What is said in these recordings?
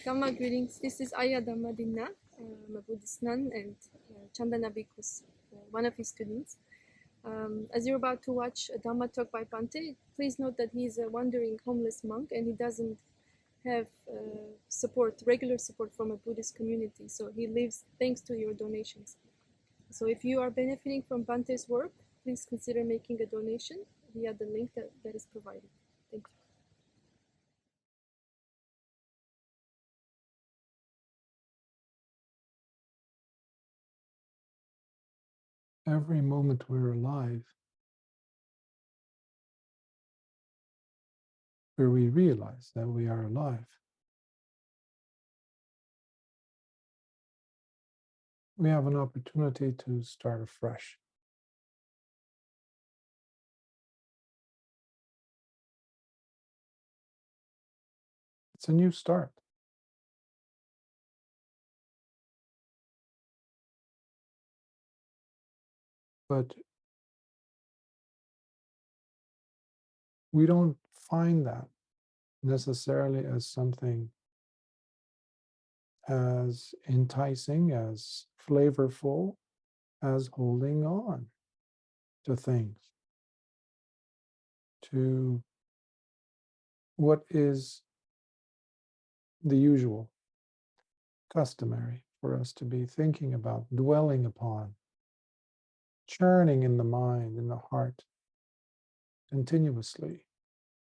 Dhamma greetings. This is Ayya Dhamma Dinna. I'm a Buddhist nun and Candana Bhikkhu's one of his students. As you're about to watch a Dhamma talk by Bhante, please note that he's a wandering homeless monk and he doesn't have regular support from a Buddhist community. So he lives thanks to your donations. So if you are benefiting from Bhante's work, please consider making a donation via the link that is provided. Thank you. Every moment we're alive, where we realize that we are alive, we have an opportunity to start afresh. It's a new start. But we don't find that necessarily as something as enticing, as flavorful as holding on to things, to what is the usual, customary for us to be thinking about, dwelling upon, churning in the mind, in the heart, continuously,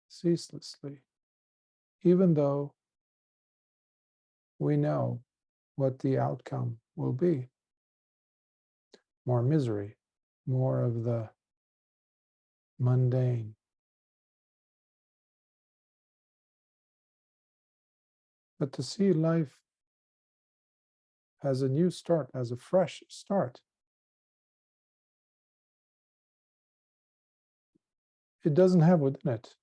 ceaselessly, even though we know what the outcome will be. More misery, more of the mundane. But to see life as a new start, as a fresh start, it doesn't have within it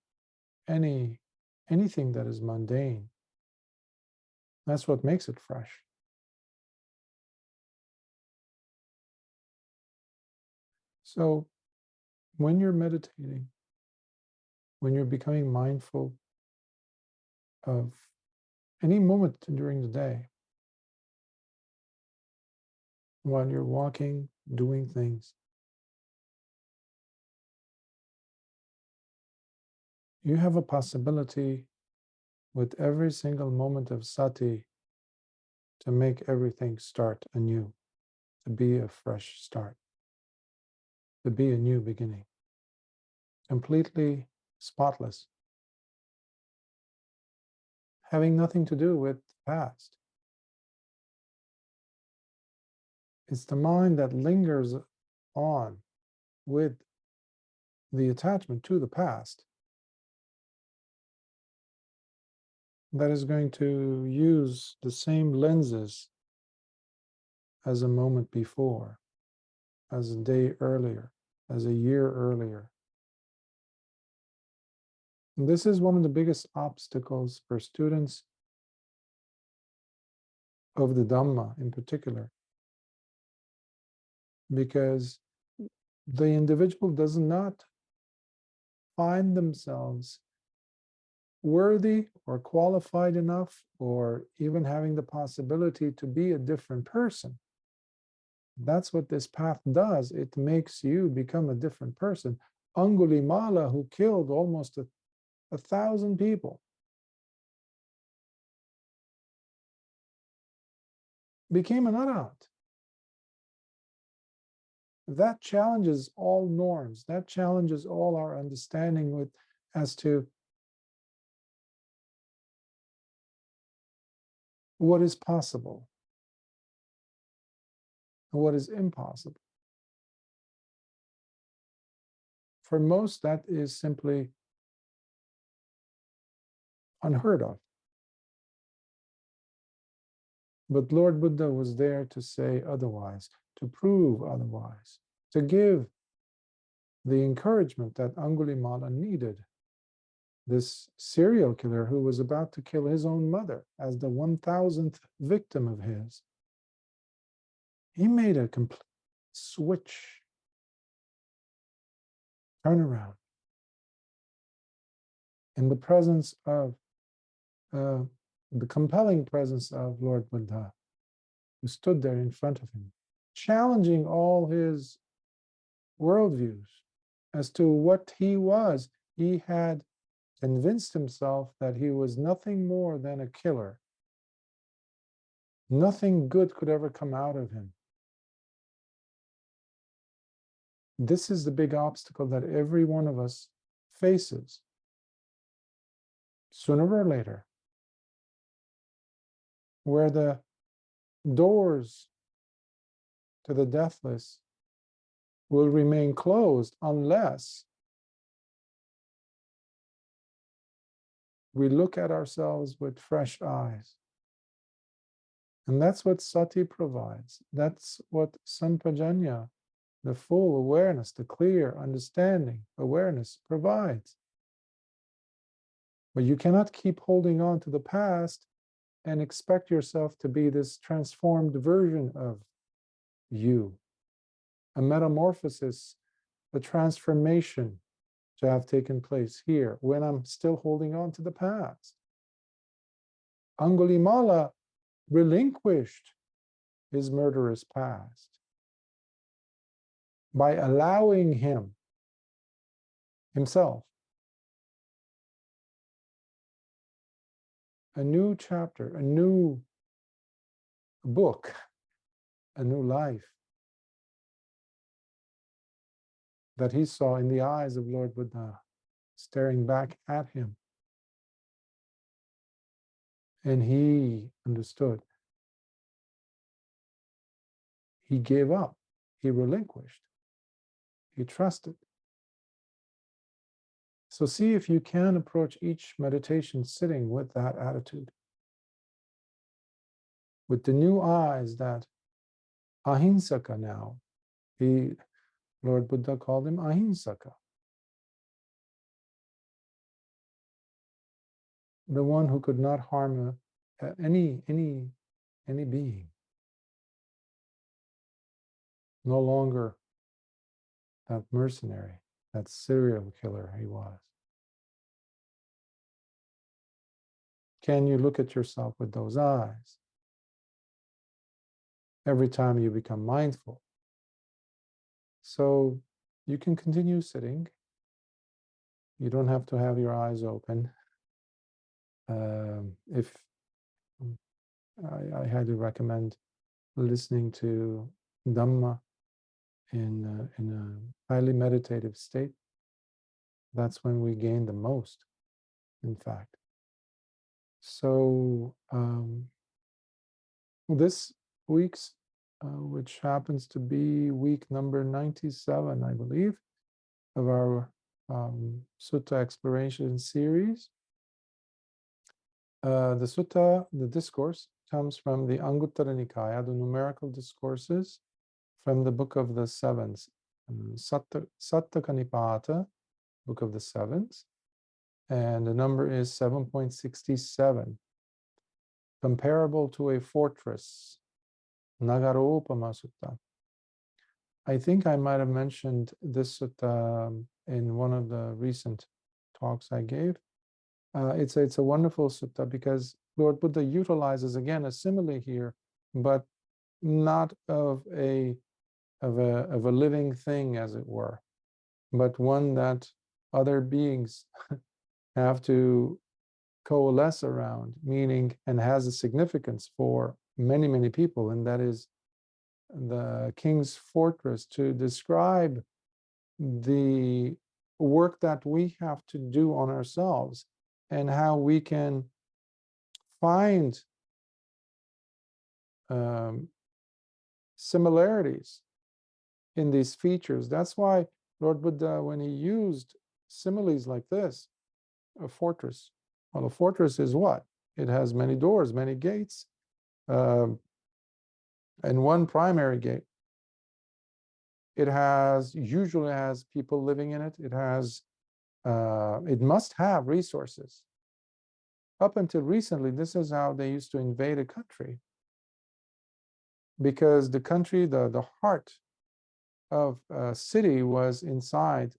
anything that is mundane. That's what makes it fresh. So when you're meditating, when you're becoming mindful of any moment during the day, while you're walking, doing things, you have a possibility with every single moment of sati to make everything start anew, to be a fresh start, to be a new beginning, completely spotless, having nothing to do with the past. It's the mind that lingers on with the attachment to the past that is going to use the same lenses as a moment before, as a day earlier, as a year earlier. And this is one of the biggest obstacles for students of the Dhamma in particular, because the individual does not find themselves worthy or qualified enough or even having the possibility to be a different person. That's what this path does. It makes you become a different person. Māra, who killed almost 1,000 people, became an arhat. That challenges all norms. That challenges all our understanding as to what is possible and what is impossible. For most, that is simply unheard of. But Lord Buddha was there to say otherwise, to prove otherwise, to give the encouragement that Māra needed. This serial killer who was about to kill his own mother as the 1,000th victim of his, he made a complete switch, turnaround, in the presence of the compelling presence of Lord Buddha, who stood there in front of him, challenging all his worldviews as to what he was. He had convinced himself that he was nothing more than a killer. Nothing good could ever come out of him. This is the big obstacle that every one of us faces, sooner or later, where the doors to the deathless will remain closed unless we look at ourselves with fresh eyes. And that's what sati provides. That's what sampajanya, the full awareness, the clear understanding, awareness provides. But you cannot keep holding on to the past and expect yourself to be this transformed version of you. A metamorphosis, a transformation to have taken place here when I'm still holding on to the past. Angulimala relinquished his murderous past by allowing himself a new chapter, a new book, a new life that he saw in the eyes of Lord Buddha staring back at him. And he understood. He gave up. He relinquished. He trusted. So see if you can approach each meditation sitting with that attitude, with the new eyes that ahinsaka now. Lord Buddha called him ahinsaka, the one who could not harm any being. No longer that mercenary, that serial killer he was. Can you look at yourself with those eyes every time you become mindful? So you can continue sitting. You don't have to have your eyes open. If I highly recommend listening to Dhamma in a highly meditative state. That's when we gain the most, in fact. So this week's, which happens to be week number 97, I believe, of our Sutta exploration series. The Sutta, the discourse, comes from the Anguttara Nikaya, the numerical discourses from the Book of the Sevens, Sattaka Nipata, Book of the Sevens, and the number is 7.67, comparable to a fortress, Nagaropama Sutta. I think I might have mentioned this sutta in one of the recent talks I gave. It's a wonderful sutta because Lord Buddha utilizes again a simile here, but not of a living thing, as it were, but one that other beings have to coalesce around, meaning, and has a significance for many, many people, and that is the king's fortress, to describe the work that we have to do on ourselves and how we can find similarities in these features. That's why Lord Buddha, when he used similes like this, a fortress, well, a fortress is what? It has many doors, many gates, and one primary gate. It usually has people living in it. It must have resources. Up until recently, this is how they used to invade a country, because the country, the heart of a city was inside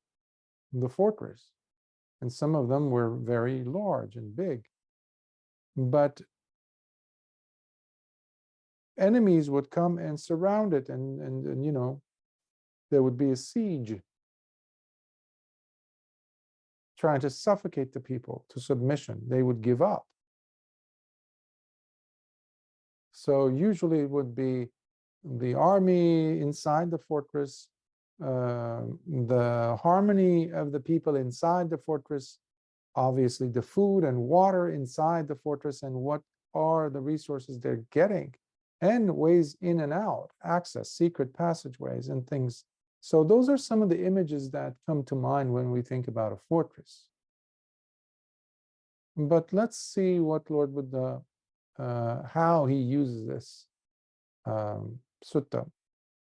the fortress, and some of them were very large and big. But enemies would come and surround it, and there would be a siege trying to suffocate the people to submission. They would give up. So usually it would be the army inside the fortress, the harmony of the people inside the fortress, obviously the food and water inside the fortress, and what are the resources they're getting, and ways in and out, access, secret passageways and things. So those are some of the images that come to mind when we think about a fortress. But let's see what Lord Buddha, how he uses this sutta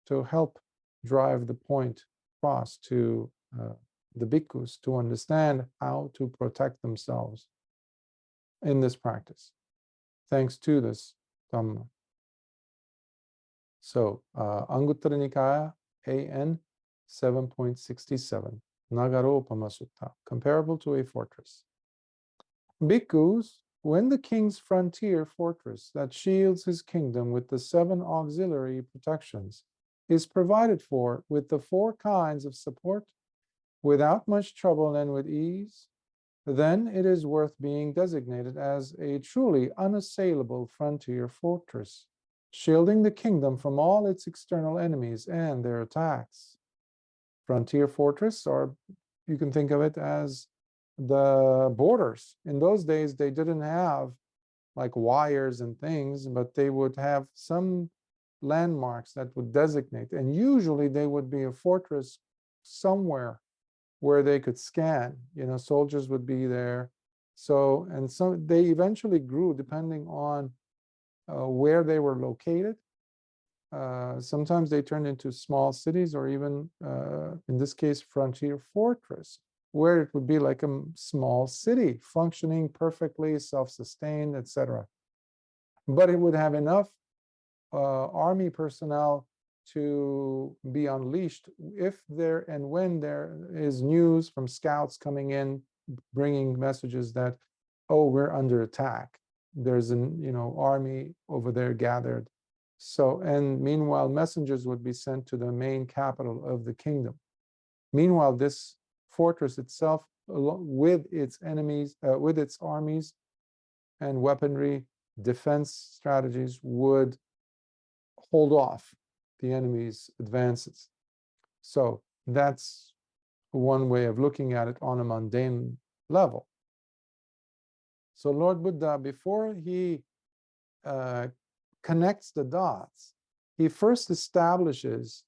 to help drive the point across to the bhikkhus to understand how to protect themselves in this practice, thanks to this Dhamma. So, Anguttara Nikaya, AN 7.67, Nagaropama Sutta, comparable to a fortress. Bhikkhus, when the king's frontier fortress that shields his kingdom with the 7 auxiliary protections is provided for with the 4 kinds of support, without much trouble and with ease, then it is worth being designated as a truly unassailable frontier fortress, shielding the kingdom from all its external enemies and their attacks. Frontier fortress, or you can think of it as the borders. In those days, they didn't have like wires and things, but they would have some landmarks that would designate, and usually they would be a fortress somewhere where they could scan. Soldiers would be there. So, and so they eventually grew depending on where they were located. Sometimes they turned into small cities, or even in this case, frontier fortress, where it would be like a small city functioning perfectly, self-sustained, etc. But it would have enough army personnel to be unleashed if there and when there is news from scouts coming in, bringing messages that, oh, we're under attack. There's an army over there gathered. So, and meanwhile, messengers would be sent to the main capital of the kingdom. Meanwhile, this fortress itself, with its enemies, with its armies and weaponry, defense strategies, would hold off the enemy's advances. So that's one way of looking at it on a mundane level. So Lord Buddha, before he connects the dots, he first establishes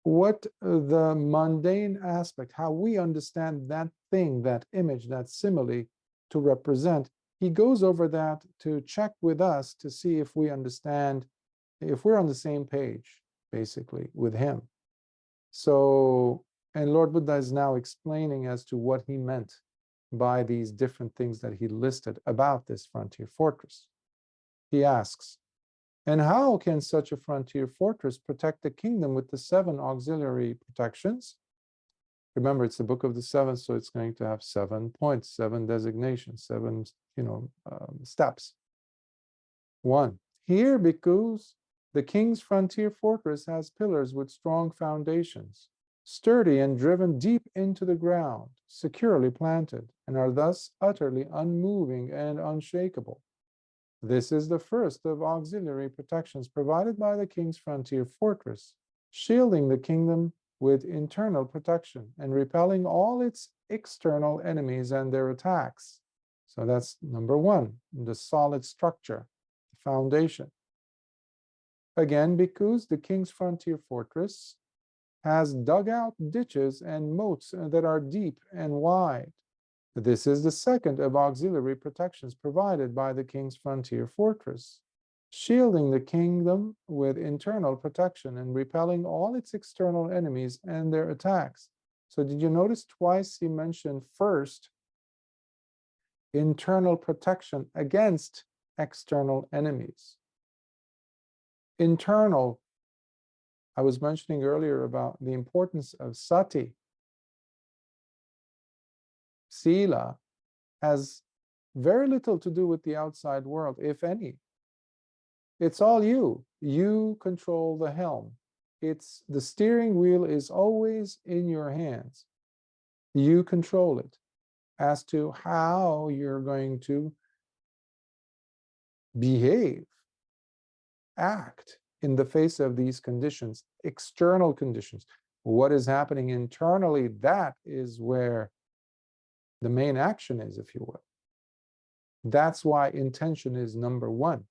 what the mundane aspect, how we understand that thing, that image, that simile to represent. He goes over that to check with us to see if we understand, if we're on the same page, basically, with him. So, and Lord Buddha is now explaining as to what he meant by these different things that he listed about this frontier fortress. He asks, and how can such a frontier fortress protect the kingdom with the 7 auxiliary protections? Remember, it's the book of the 7, so it's going to have 7 points, 7 designations, 7, steps. 1. Here, bhikkhus, the king's frontier fortress has pillars with strong foundations, sturdy and driven deep into the ground, securely planted, and are thus utterly unmoving and unshakable. This is the first of auxiliary protections provided by the king's frontier fortress, shielding the kingdom with internal protection and repelling all its external enemies and their attacks. So that's number 1, the solid structure, the foundation. Again, bhikkhus, the king's frontier fortress has dug out ditches and moats that are deep and wide. This is the second of auxiliary protections provided by the king's frontier fortress, shielding the kingdom with internal protection and repelling all its external enemies and their attacks. So did you notice twice he mentioned first internal protection against external enemies? Internal, I was mentioning earlier about the importance of sati. Sila has very little to do with the outside world, if any. It's all you. You control the helm. It's the steering wheel is always in your hands. You control it as to how you're going to behave, act in the face of these conditions, external conditions. What is happening internally, that is where the main action is, if you will. That's why intention is number one.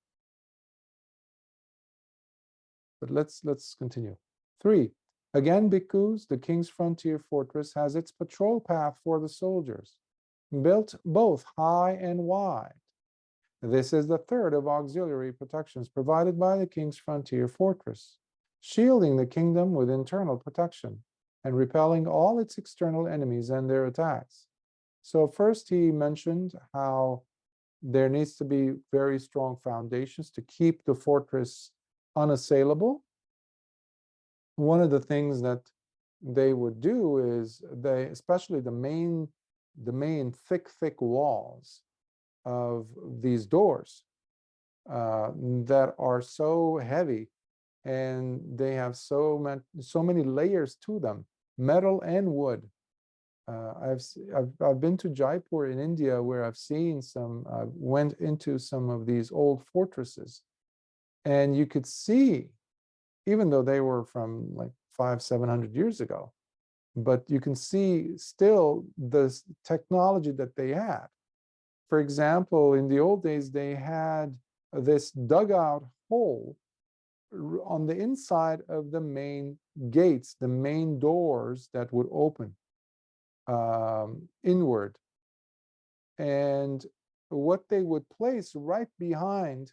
But let's continue. 3. Again, bhikkhus, the king's frontier fortress has its patrol path for the soldiers, built both high and wide. This is the third of auxiliary protections provided by the king's frontier fortress, shielding the kingdom with internal protection and repelling all its external enemies and their attacks. So first he mentioned how there needs to be very strong foundations to keep the fortress unassailable. One of the things that they would do is especially the main thick walls of these doors that are so heavy, and they have so many layers to them, metal and wood. I've been to Jaipur in India, where I've seen went into some of these old fortresses, and you could see, even though they were from like 500-700 years ago, but you can see still the technology that they had. For example, in the old days, they had this dugout hole on the inside of the main gates, the main doors that would open inward. And what they would place right behind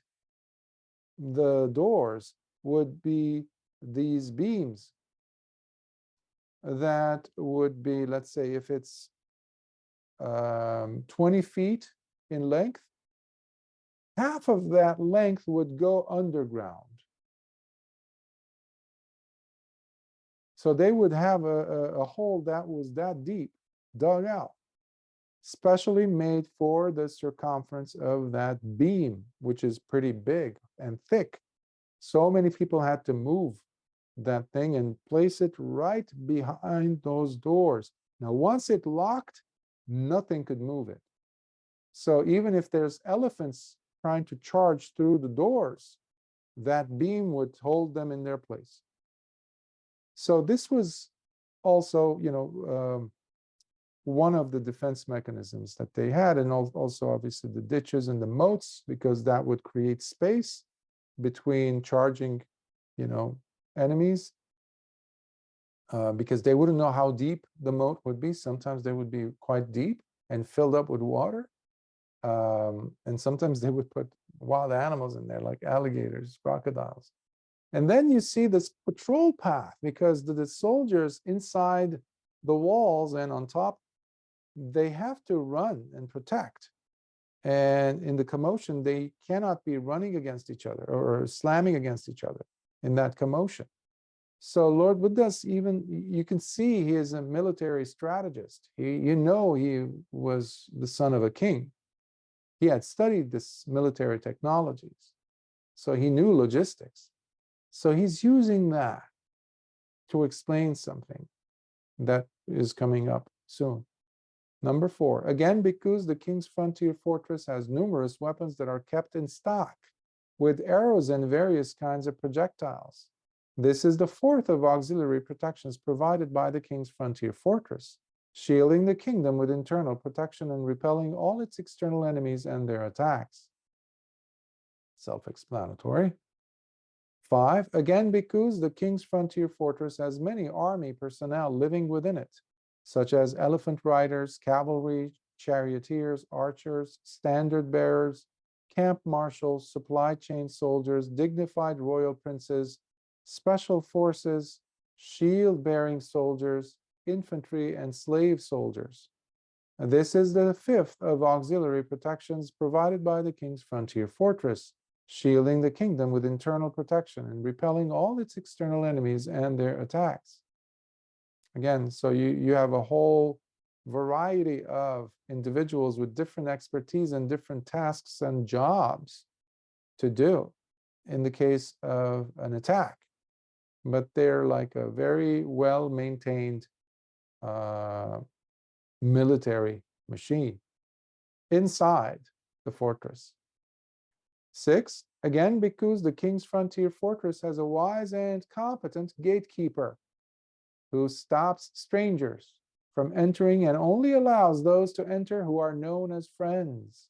the doors would be these beams that would be, let's say, if it's 20 feet in length, half of that length would go underground. So they would have a hole that was that deep, dug out, specially made for the circumference of that beam, which is pretty big and thick. So many people had to move that thing and place it right behind those doors. Now, once it locked, nothing could move it. So even if there's elephants trying to charge through the doors, that beam would hold them in their place. So this was also, one of the defense mechanisms that they had, and also obviously the ditches and the moats, because that would create space between charging, enemies, because they wouldn't know how deep the moat would be. Sometimes they would be quite deep and filled up with water, and sometimes they would put wild animals in there, like alligators, crocodiles. And then you see this patrol path, because the soldiers inside the walls and on top, they have to run and protect. And in the commotion, they cannot be running against each other or slamming against each other in that commotion. So Lord Buddha's you can see he is a military strategist. He was the son of a king. He had studied this military technologies. So he knew logistics. So he's using that to explain something that is coming up soon. Number 4, again, because the king's frontier fortress has numerous weapons that are kept in stock, with arrows and various kinds of projectiles. This is the fourth of auxiliary protections provided by the king's frontier fortress, shielding the kingdom with internal protection and repelling all its external enemies and their attacks. Self-explanatory. 5, again, because the king's frontier fortress has many army personnel living within it, such as elephant riders, cavalry, charioteers, archers, standard bearers, camp marshals, supply chain soldiers, dignified royal princes, special forces, shield-bearing soldiers, infantry, and slave soldiers. This is the fifth of auxiliary protections provided by the king's frontier fortress, shielding the kingdom with internal protection and repelling all its external enemies and their attacks. Again, so you have a whole variety of individuals with different expertise and different tasks and jobs to do. in the case of an attack, but they're like a very well-maintained military machine inside the fortress. 6, again, because the king's frontier fortress has a wise and competent gatekeeper who stops strangers from entering and only allows those to enter who are known as friends.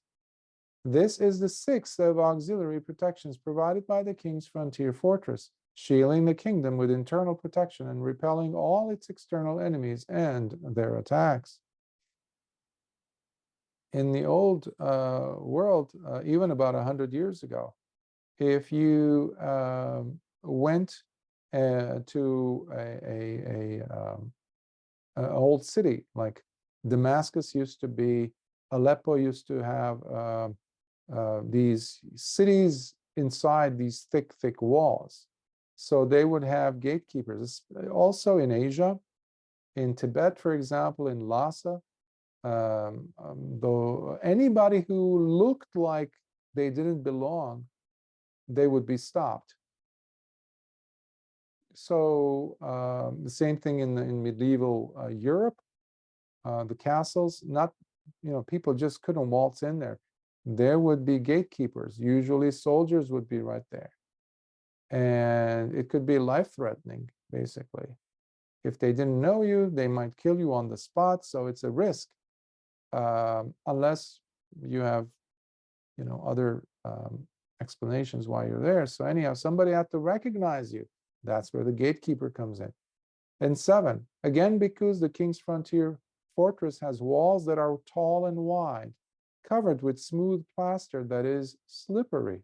This is the 6th of auxiliary protections provided by the king's frontier fortress, shielding the kingdom with internal protection and repelling all its external enemies and their attacks. In the old world, even about 100 years ago, if you went to an old city, like Damascus used to be, Aleppo used to have these cities inside these thick walls. So they would have gatekeepers. Also in Asia, in Tibet, for example, in Lhasa, though anybody who looked like they didn't belong, they would be stopped. So the same thing in medieval Europe, the castles, not, people just couldn't waltz in there. There would be gatekeepers. Usually soldiers would be right there. And it could be life-threatening, basically. If they didn't know you, they might kill you on the spot. So it's a risk, unless you have, other explanations why you're there. So anyhow, somebody had to recognize you. That's where the gatekeeper comes in. And 7, again, because the king's frontier fortress has walls that are tall and wide, covered with smooth plaster that is slippery.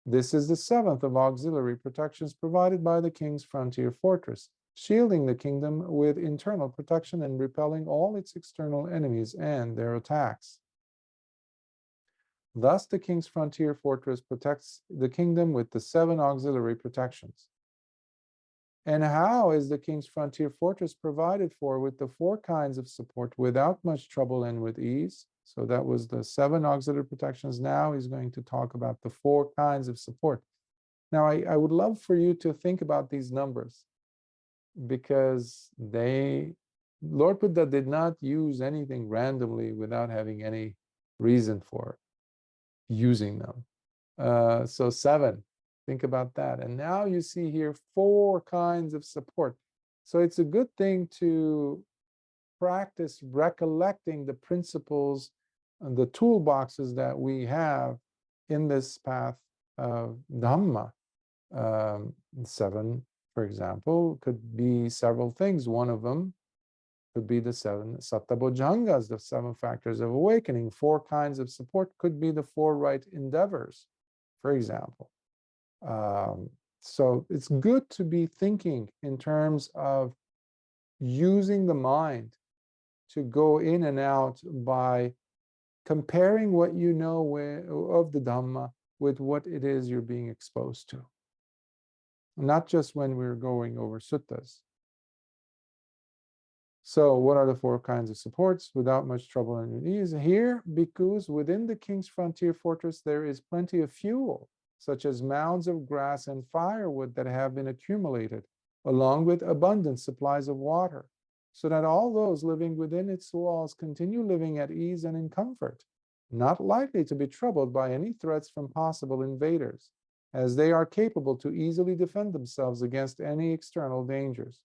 This is the 7th of auxiliary protections provided by the king's frontier fortress, shielding the kingdom with internal protection and repelling all its external enemies and their attacks. Thus, the king's frontier fortress protects the kingdom with the 7 auxiliary protections. And how is the king's frontier fortress provided for with the 4 kinds of support without much trouble and with ease? So that was the 7 auxiliary protections. Now he's going to talk about the 4 kinds of support. Now, I would love for you to think about these numbers, because Lord Buddha did not use anything randomly without having any reason for using them. So 7. Think about that. And now you see here 4 kinds of support. So it's a good thing to practice recollecting the principles and the toolboxes that we have in this path of Dhamma. 7, for example, could be several things. One of them could be the 7 Sattabojjhangas, the 7 factors of awakening. 4 kinds of support could be the 4 right endeavors, for example. So it's good to be thinking in terms of using the mind to go in and out by comparing what you know of the Dhamma with what it is you're being exposed to. Not just when we're going over suttas. So what are the 4 kinds of supports without much trouble and ease? Here, because within the king's frontier fortress there is plenty of fuel, such as mounds of grass and firewood that have been accumulated, along with abundant supplies of water, so that all those living within its walls continue living at ease and in comfort, not likely to be troubled by any threats from possible invaders, as they are capable to easily defend themselves against any external dangers.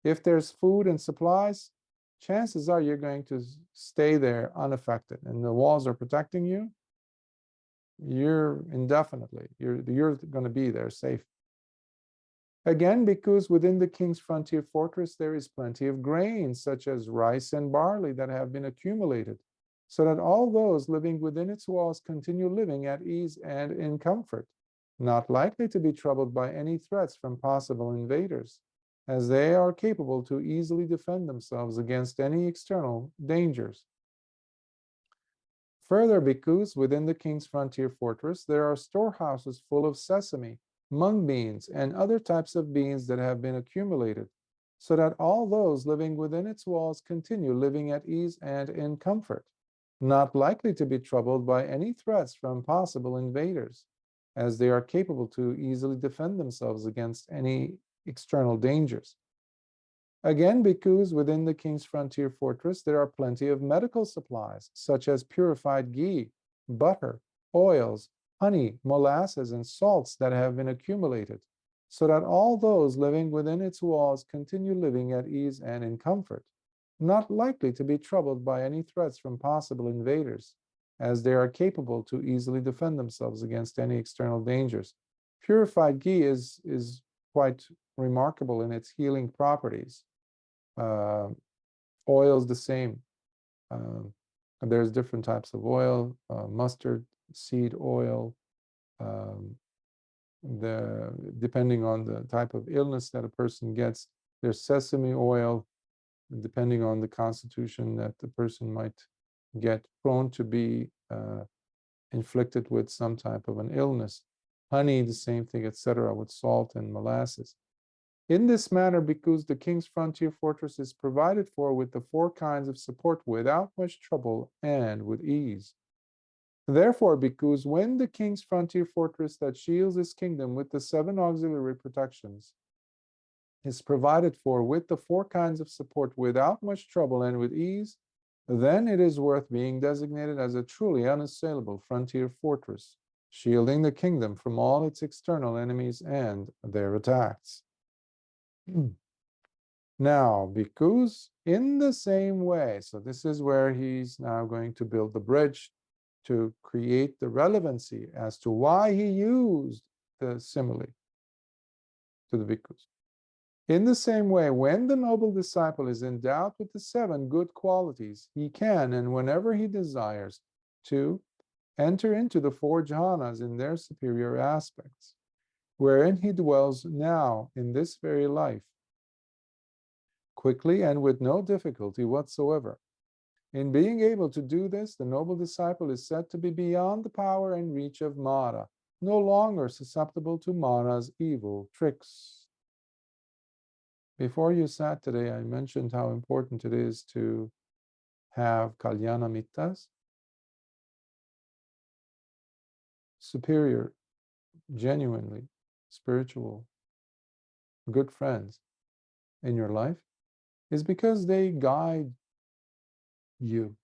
If there's food and supplies, chances are you're going to stay there unaffected, and the walls are protecting you. You're indefinitely, you're going to be there safe. Again, because within the king's frontier fortress there is plenty of grain, such as rice and barley, that have been accumulated, so that all those living within its walls continue living at ease and in comfort, not likely to be troubled by any threats from possible invaders, as they are capable to easily defend themselves against any external dangers. Further, because within the king's frontier fortress there are storehouses full of sesame, mung beans, and other types of beans that have been accumulated, so that all those living within its walls continue living at ease and in comfort, not likely to be troubled by any threats from possible invaders, as they are capable to easily defend themselves against any external dangers. Again, bhikkhus, within the king's frontier fortress, there are plenty of medical supplies, such as purified ghee, butter, oils, honey, molasses, and salts that have been accumulated, so that all those living within its walls continue living at ease and in comfort, not likely to be troubled by any threats from possible invaders, as they are capable to easily defend themselves against any external dangers. Purified ghee is quite remarkable in its healing properties. Oils the same. There's different types of oil, mustard seed oil, depending on the type of illness that a person gets. There's sesame oil, depending on the constitution that the person might get prone to be inflicted with some type of an illness. Honey, the same thing, etc., with salt and molasses. In this manner, bhikkhus, the king's frontier fortress is provided for with the 4 kinds of support without much trouble and with ease. Therefore, bhikkhus, when the king's frontier fortress that shields his kingdom with the 7 auxiliary protections is provided for with the 4 kinds of support without much trouble and with ease, then it is worth being designated as a truly unassailable frontier fortress, shielding the kingdom from all its external enemies and their attacks. Now, bhikkhus, in the same way, so this is where he's now going to build the bridge to create the relevancy as to why he used the simile to the bhikkhus. In the same way, when the noble disciple is endowed with the 7 good qualities, he can, and whenever he desires, to enter into the 4 jhanas in their superior aspects, wherein he dwells now in this very life, quickly and with no difficulty whatsoever. In being able to do this, the noble disciple is said to be beyond the power and reach of Māra, no longer susceptible to Māra's evil tricks. Before you sat today, I mentioned how important it is to have kalyana mittas, superior, genuinely spiritual, good friends in your life, is because they guide you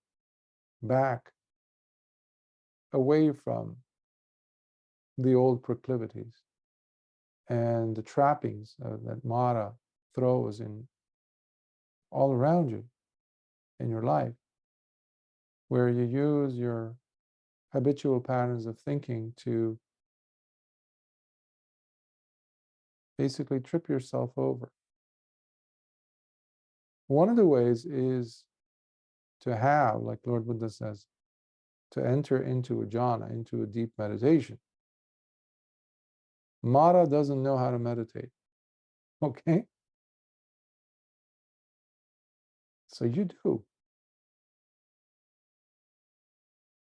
back away from the old proclivities and the trappings that Māra throws in all around you in your life, where you use your habitual patterns of thinking to basically trip yourself over. One of the ways is to have, like Lord Buddha says, to enter into a jhana, into a deep meditation. Māra doesn't know how to meditate. Okay? So you do.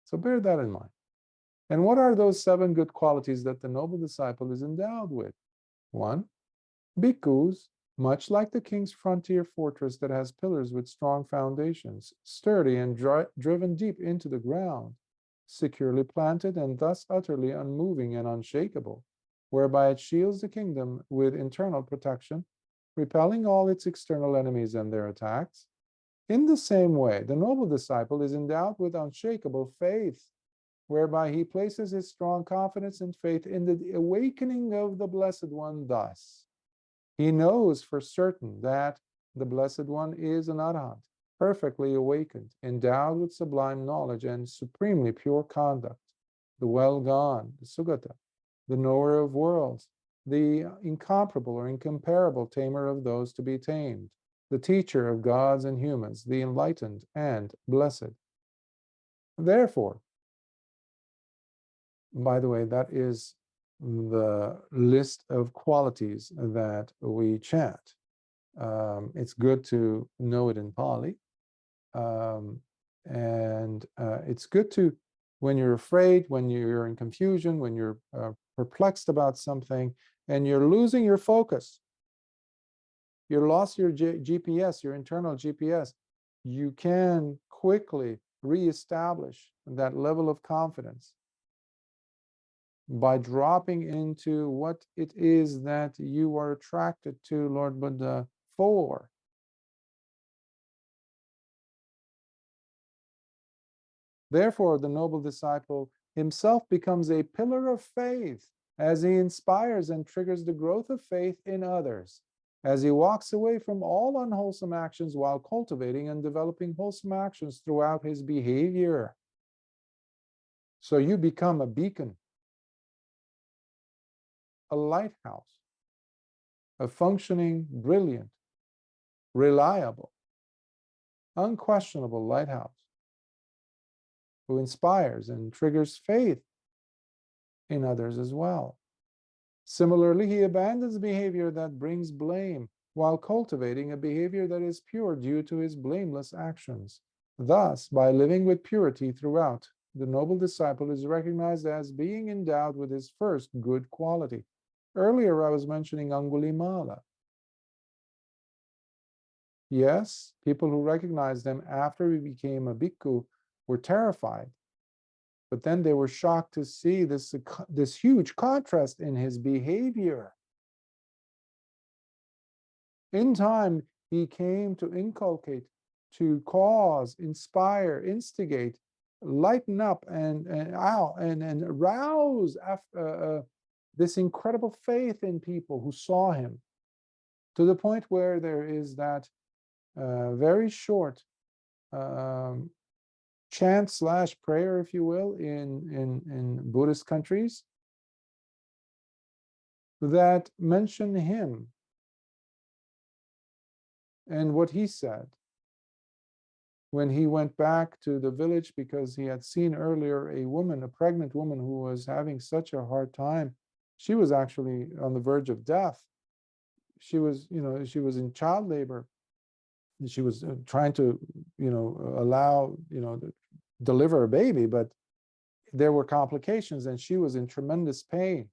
So bear that in mind. And what are those 7 good qualities that the noble disciple is endowed with? 1, bhikkhus, much like the king's frontier fortress that has pillars with strong foundations, sturdy and driven deep into the ground, securely planted and thus utterly unmoving and unshakable, whereby it shields the kingdom with internal protection, repelling all its external enemies and their attacks. In the same way, the noble disciple is endowed with unshakable faith, whereby he places his strong confidence and faith in the awakening of the Blessed One. Thus, he knows for certain that the Blessed One is an arhat, perfectly awakened, endowed with sublime knowledge and supremely pure conduct, the well-gone, the Sugata, the knower of worlds, the incomparable or incomparable tamer of those to be tamed, the teacher of gods and humans, the enlightened and blessed. Therefore, by the way, that is the list of qualities that we chant. It's good to know it in Pali. And it's good to, when you're afraid, when you're in confusion, when you're perplexed about something, and you're losing your focus, you lost your GPS, your internal GPS, you can quickly reestablish that level of confidence by dropping into what it is that you are attracted to Lord Buddha for. Therefore, the noble disciple himself becomes a pillar of faith as he inspires and triggers the growth of faith in others, as he walks away from all unwholesome actions while cultivating and developing wholesome actions throughout his behavior. So you become a beacon, a lighthouse, a functioning, brilliant, reliable, unquestionable lighthouse who inspires and triggers faith in others as well. Similarly, he abandons behavior that brings blame while cultivating a behavior that is pure due to his blameless actions. Thus, by living with purity throughout, the noble disciple is recognized as being endowed with his first good quality. Earlier, I was mentioning Angulimala. Yes, people who recognized him after he became a bhikkhu were terrified, but then they were shocked to see this huge contrast in his behavior. In time, he came to inculcate, to cause, inspire, instigate, lighten up, and arouse this incredible faith in people who saw him, to the point where there is that very short chant / prayer, if you will, in Buddhist countries that mention him and what he said when he went back to the village, because he had seen earlier a woman, a pregnant woman, who was having such a hard time. She was actually on the verge of death. She was in child labor. She was trying to, allow, deliver a baby, but there were complications and she was in tremendous pain.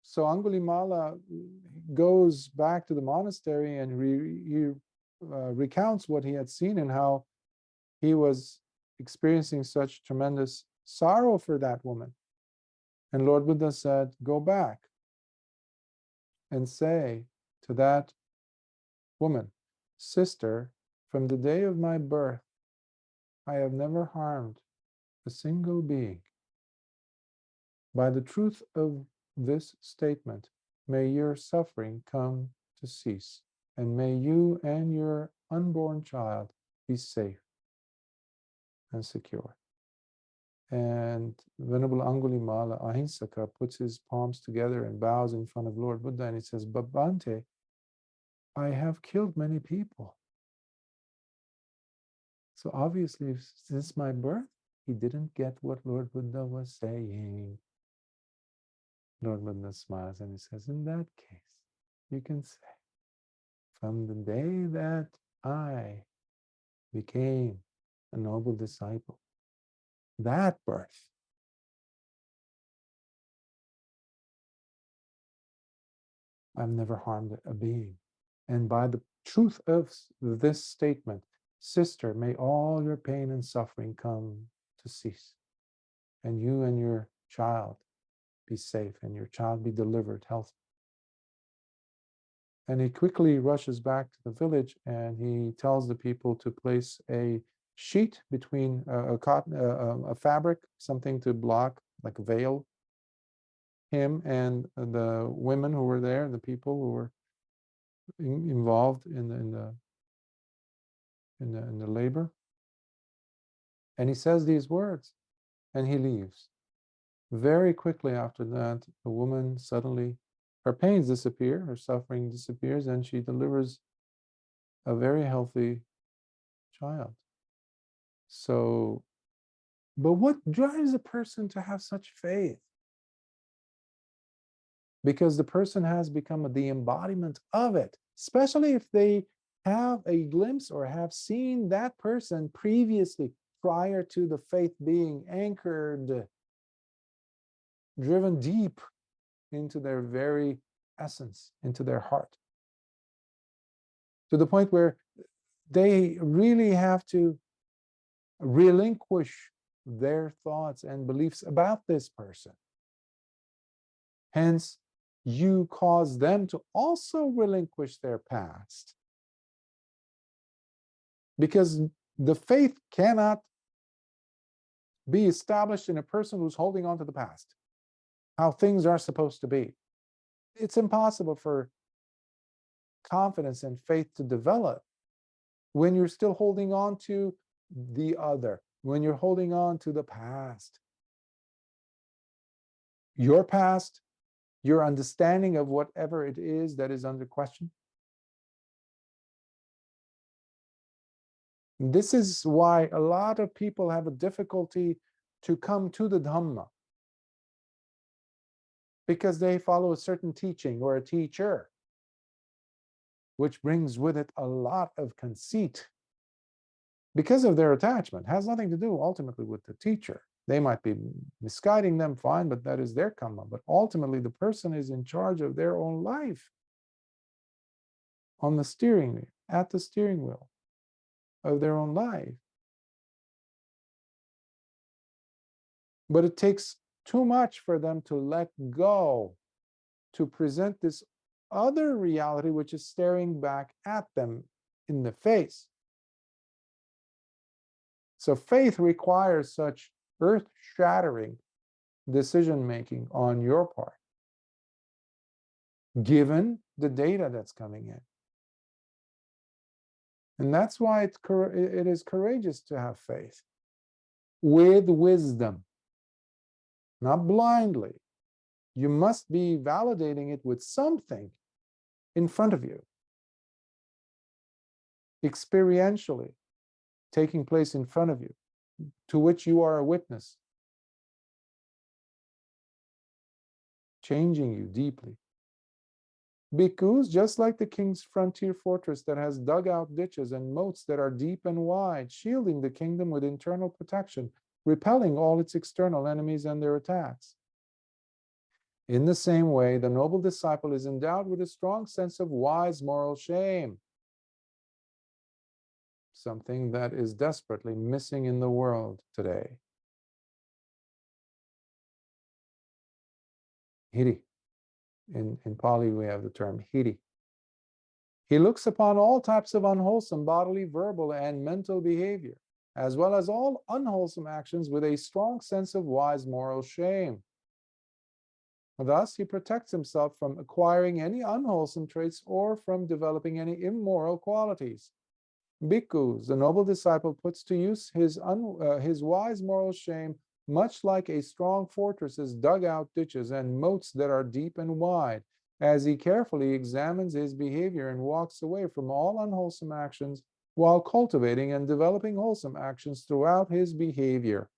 So Angulimala goes back to the monastery and he recounts what he had seen and how he was experiencing such tremendous sorrow for that woman. And Lord Buddha said, go back and say to that woman, sister, from the day of my birth, I have never harmed a single being. By the truth of this statement, may your suffering come to cease, and may you and your unborn child be safe and secure. And Venerable Angulimala Ahinsaka puts his palms together and bows in front of Lord Buddha, and he says, but Bhante, I have killed many people. So obviously, since my birth, he didn't get what Lord Buddha was saying. Lord Buddha smiles and he says, in that case, you can say, from the day that I became a noble disciple, that birth, I've never harmed a being. And by the truth of this statement, sister, may all your pain and suffering come to cease, and you and your child be safe, and your child be delivered healthy. And he quickly rushes back to the village and he tells the people to place a sheet between a fabric, something to block, like a veil, him and the women who were there, the people who were involved in the labor. And he says these words and he leaves. Very quickly after that, the woman suddenly, her pains disappear, her suffering disappears, and she delivers a very healthy child. So, but what drives a person to have such faith? Because the person has become the embodiment of it, especially if they have a glimpse or have seen that person previously, prior to the faith being anchored, driven deep into their very essence, into their heart, to the point where they really have to relinquish their thoughts and beliefs about this person. Hence, you cause them to also relinquish their past. Because the faith cannot be established in a person who's holding on to the past, how things are supposed to be. It's impossible for confidence and faith to develop when you're still holding on to the other, when you're holding on to the past. Your past, your understanding of whatever it is that is under question. This is why a lot of people have a difficulty to come to the Dhamma, because they follow a certain teaching or a teacher, which brings with it a lot of conceit because of their attachment. It has nothing to do ultimately with the teacher. They might be misguiding them, fine, but that is their karma. But ultimately, the person is in charge of their own life, on the steering wheel, at the steering wheel of their own life. But it takes too much for them to let go, to present this other reality which is staring back at them in the face. So faith requires such earth-shattering decision-making on your part, given the data that's coming in. And that's why it is courageous to have faith, with wisdom, not blindly. You must be validating it with something in front of you, experientially taking place in front of you, to which you are a witness, changing you deeply. Bhikkhus, just like the king's frontier fortress that has dug out ditches and moats that are deep and wide, shielding the kingdom with internal protection, repelling all its external enemies and their attacks. In the same way, the noble disciple is endowed with a strong sense of wise moral shame, something that is desperately missing in the world today. Hiri. In Pali, we have the term hiri. He looks upon all types of unwholesome bodily, verbal, and mental behavior, as well as all unwholesome actions, with a strong sense of wise moral shame. Thus, he protects himself from acquiring any unwholesome traits or from developing any immoral qualities. Bhikkhus, the noble disciple, puts to use his wise moral shame, much like a strong fortress's dug out ditches and moats that are deep and wide, as he carefully examines his behavior and walks away from all unwholesome actions while cultivating and developing wholesome actions throughout his behavior.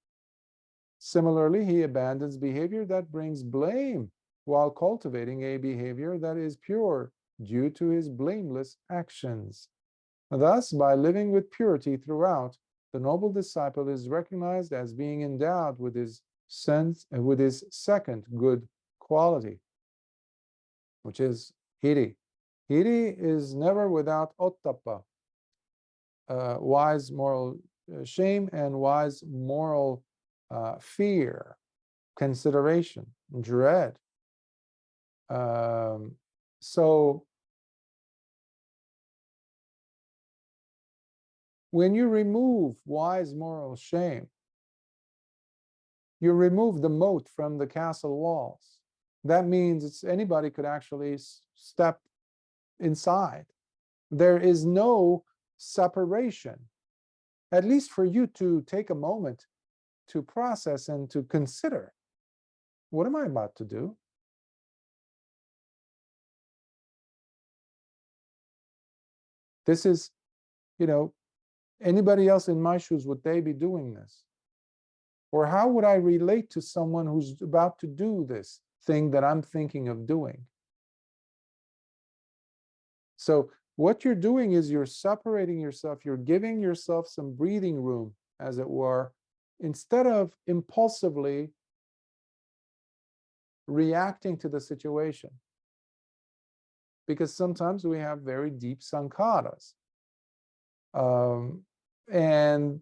Similarly, he abandons behavior that brings blame while cultivating a behavior that is pure due to his blameless actions. Thus, by living with purity throughout, the noble disciple is recognized as being endowed with his second good quality, which is hiri. Hiri is never without ottappa, wise moral shame and wise moral fear, consideration, dread. So when you remove wise moral shame, you remove the moat from the castle walls. That means anybody could actually step inside. There is no separation, at least for you to take a moment to process and to consider, what am I about to do? This is, anybody else in my shoes, would they be doing this? Or how would I relate to someone who's about to do this thing that I'm thinking of doing? So what you're doing is you're separating yourself, you're giving yourself some breathing room, as it were, instead of impulsively reacting to the situation. Because sometimes we have very deep sankharas. And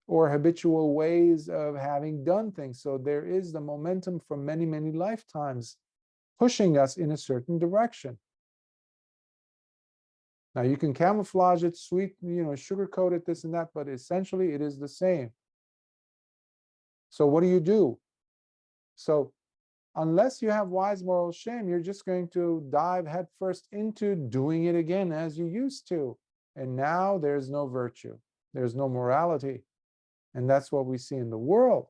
or habitual ways of having done things. So there is the momentum from many, many lifetimes pushing us in a certain direction. Now you can camouflage it, sugarcoat it, this and that, but essentially it is the same. So what do? So unless you have wise moral shame, you're just going to dive headfirst into doing it again as you used to. And now there's no virtue, there's no morality. And that's what we see in the world.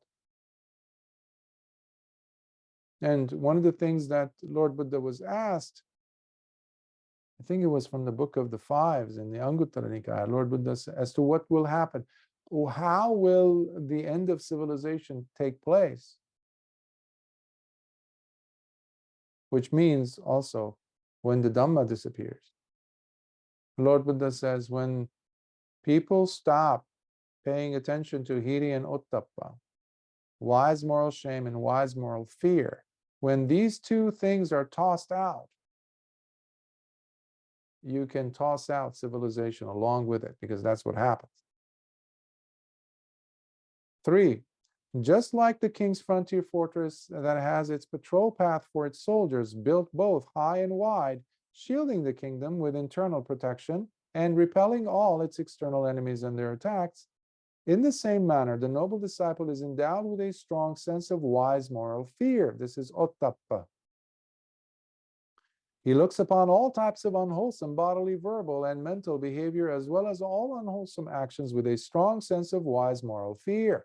And one of the things that Lord Buddha was asked, I think it was from the Book of the Fives in the Anguttara Nikaya, Lord Buddha said, as to what will happen. How will the end of civilization take place? Which means also when the Dhamma disappears. Lord Buddha says, when people stop paying attention to hiri and ottappa, wise moral shame and wise moral fear, when these two things are tossed out, you can toss out civilization along with it, because that's what happens. 3, just like the king's frontier fortress that has its patrol path for its soldiers, built both high and wide, shielding the kingdom with internal protection and repelling all its external enemies and their attacks, in the same manner, the noble disciple is endowed with a strong sense of wise moral fear. This is ottappa. He looks upon all types of unwholesome bodily, verbal, and mental behavior, as well as all unwholesome actions, with a strong sense of wise moral fear.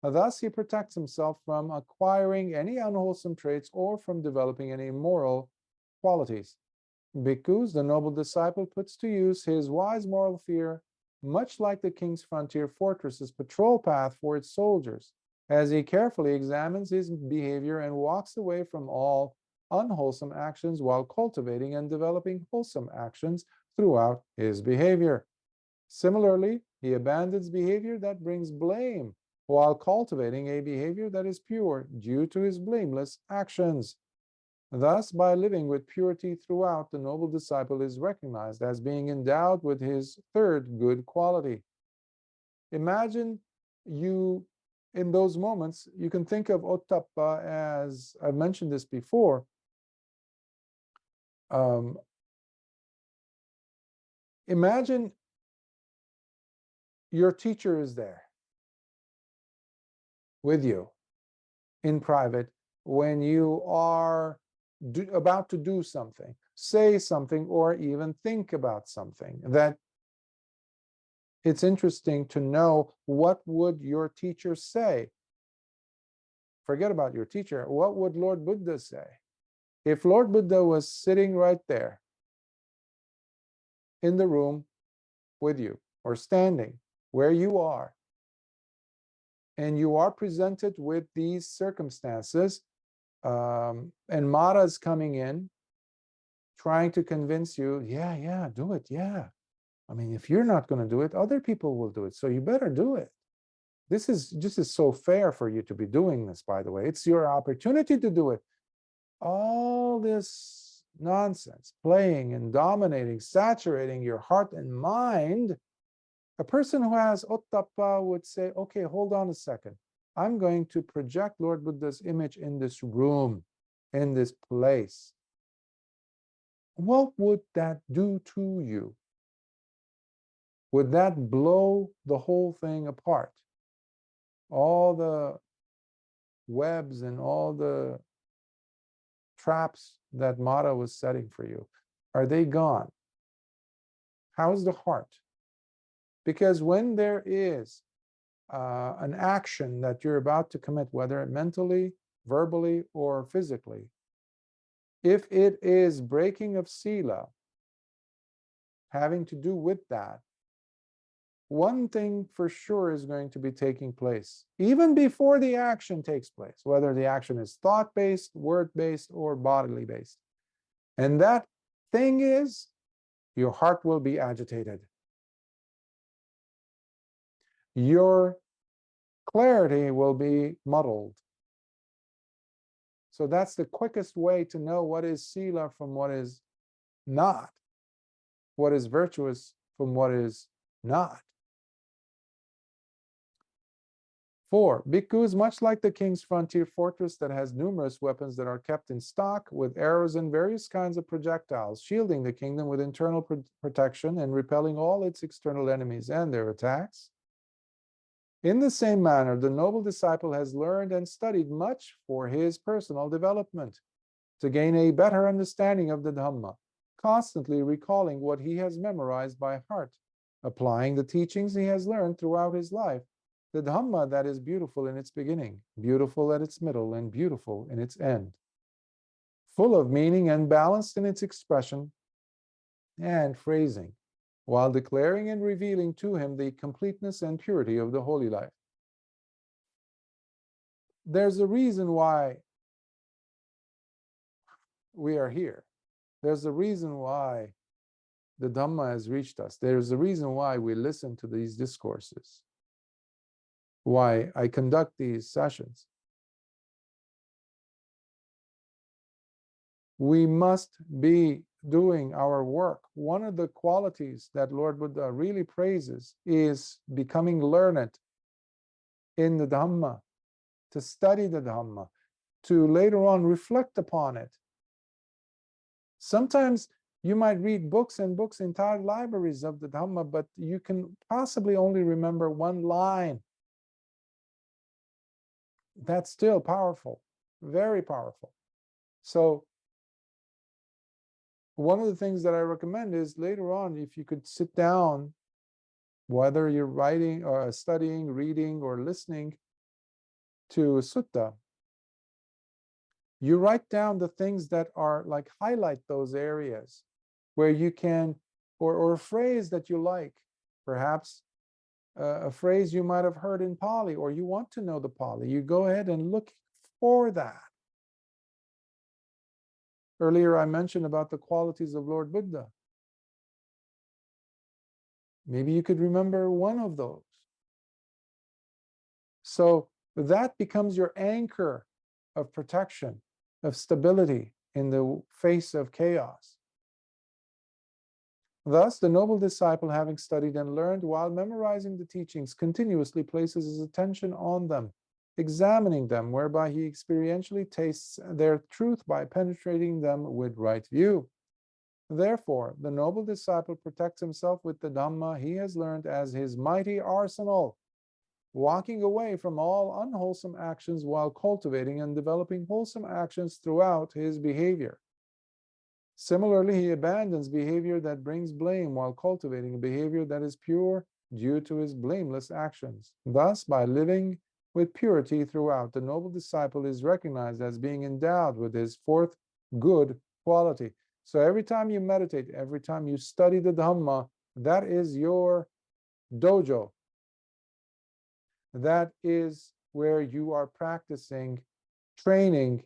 Thus, he protects himself from acquiring any unwholesome traits or from developing any immoral qualities. Bhikkhus, the noble disciple, puts to use his wise moral fear, much like the king's frontier fortress's patrol path for its soldiers, as he carefully examines his behavior and walks away from all unwholesome actions while cultivating and developing wholesome actions throughout his behavior. Similarly, he abandons behavior that brings blame while cultivating a behavior that is pure due to his blameless actions. Thus, by living with purity throughout, the noble disciple is recognized as being endowed with his third good quality. Imagine you, in those moments, you can think of ottappa as, I've mentioned this before, imagine your teacher is there with you in private when you are about to do something, say something, or even think about something. That it's interesting to know, what would your teacher say? Forget about your teacher. What would Lord Buddha say? If Lord Buddha was sitting right there in the room with you, or standing where you are, and you are presented with these circumstances, and Māra is coming in, trying to convince you, yeah, do it, yeah. I mean, if you're not going to do it, other people will do it, so you better do it. This is so fair for you to be doing this, by the way. It's your opportunity to do it. All this nonsense, playing and dominating, saturating your heart and mind. A person who has ottappa would say, okay, hold on a second. I'm going to project Lord Buddha's image in this room, in this place. What would that do to you? Would that blow the whole thing apart? All the webs and all the traps that Māra was setting for you, are they gone? How's the heart? Because when there is an action that you're about to commit, whether mentally, verbally, or physically, if it is breaking of sila, having to do with that, one thing for sure is going to be taking place, even before the action takes place, whether the action is thought-based, word-based, or bodily-based. And that thing is, your heart will be agitated. Your clarity will be muddled. So that's the quickest way to know what is sila from what is not, what is virtuous from what is not. 4. Bhikkhu is much like the king's frontier fortress that has numerous weapons that are kept in stock, with arrows and various kinds of projectiles, shielding the kingdom with internal protection and repelling all its external enemies and their attacks. In the same manner, the noble disciple has learned and studied much for his personal development, to gain a better understanding of the Dhamma, constantly recalling what he has memorized by heart, applying the teachings he has learned throughout his life, the Dhamma that is beautiful in its beginning, beautiful at its middle, and beautiful in its end, full of meaning and balanced in its expression and phrasing, while declaring and revealing to him the completeness and purity of the holy life. There's a reason why we are here. There's a reason why the Dhamma has reached us. There's a reason why we listen to these discourses, why I conduct these sessions. We must be doing our work. One of the qualities that Lord Buddha really praises is becoming learned in the Dhamma, to study the Dhamma, to later on reflect upon it. Sometimes you might read books and books, entire libraries of the Dhamma, but you can possibly only remember one line. That's still powerful, very powerful. So one of the things that I recommend is later on, if you could sit down, whether you're writing or studying, reading, or listening to a sutta, you write down the things that are like, highlight those areas where you can, or a phrase that you like, perhaps a phrase you might have heard in Pali, or you want to know the Pali, you go ahead and look for that. Earlier I mentioned about the qualities of Lord Buddha. Maybe you could remember one of those. So that becomes your anchor of protection, of stability in the face of chaos. Thus, the noble disciple, having studied and learned while memorizing the teachings, continuously places his attention on them, examining them, whereby he experientially tastes their truth by penetrating them with right view. Therefore, the noble disciple protects himself with the Dhamma he has learned as his mighty arsenal, walking away from all unwholesome actions while cultivating and developing wholesome actions throughout his behavior. Similarly, he abandons behavior that brings blame while cultivating a behavior that is pure due to his blameless actions. Thus, by living with purity throughout, the noble disciple is recognized as being endowed with his fourth good quality. So every time you meditate, every time you study the Dhamma, that is your dojo. That is where you are practicing, training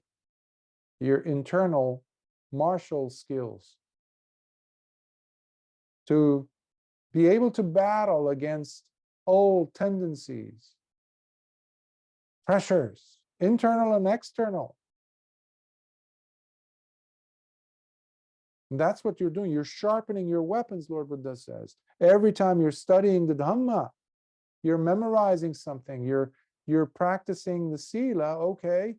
your internal martial skills to be able to battle against old tendencies, pressures, internal and external. And that's what you're doing. You're sharpening your weapons, Lord Buddha says. Every time you're studying the Dhamma, you're memorizing something, you're practicing the sila, okay,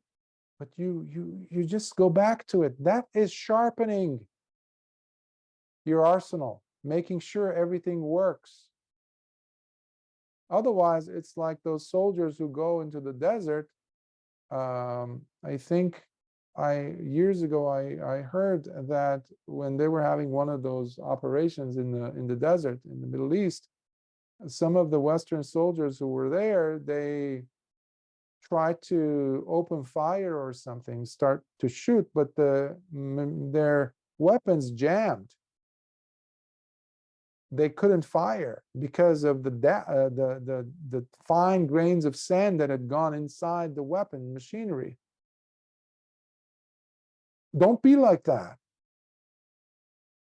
but you just go back to it. That is sharpening your arsenal, making sure everything works. Otherwise, it's like those soldiers who go into the desert. I think years ago I heard that when they were having one of those operations in the desert in the Middle East, some of the Western soldiers who were there, they tried to open fire or something, start to shoot, but their weapons jammed. They couldn't fire because of the fine grains of sand that had gone inside the weapon machinery. Don't be like that.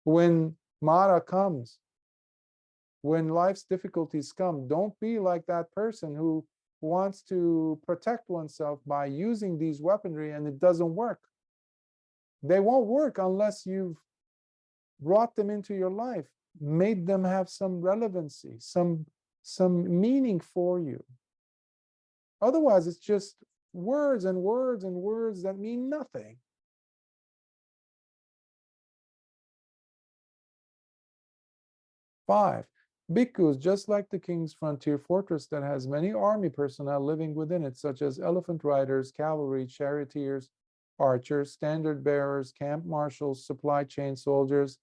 When Māra comes, when life's difficulties come, don't be like that person who wants to protect oneself by using these weaponry and it doesn't work. They won't work unless you've brought them into your life, made them have some relevancy, some meaning for you. Otherwise, it's just words and words and words that mean nothing. 5. Bhikkhus, just like the king's frontier fortress that has many army personnel living within it, such as elephant riders, cavalry, charioteers, archers, standard bearers, camp marshals, supply chain soldiers,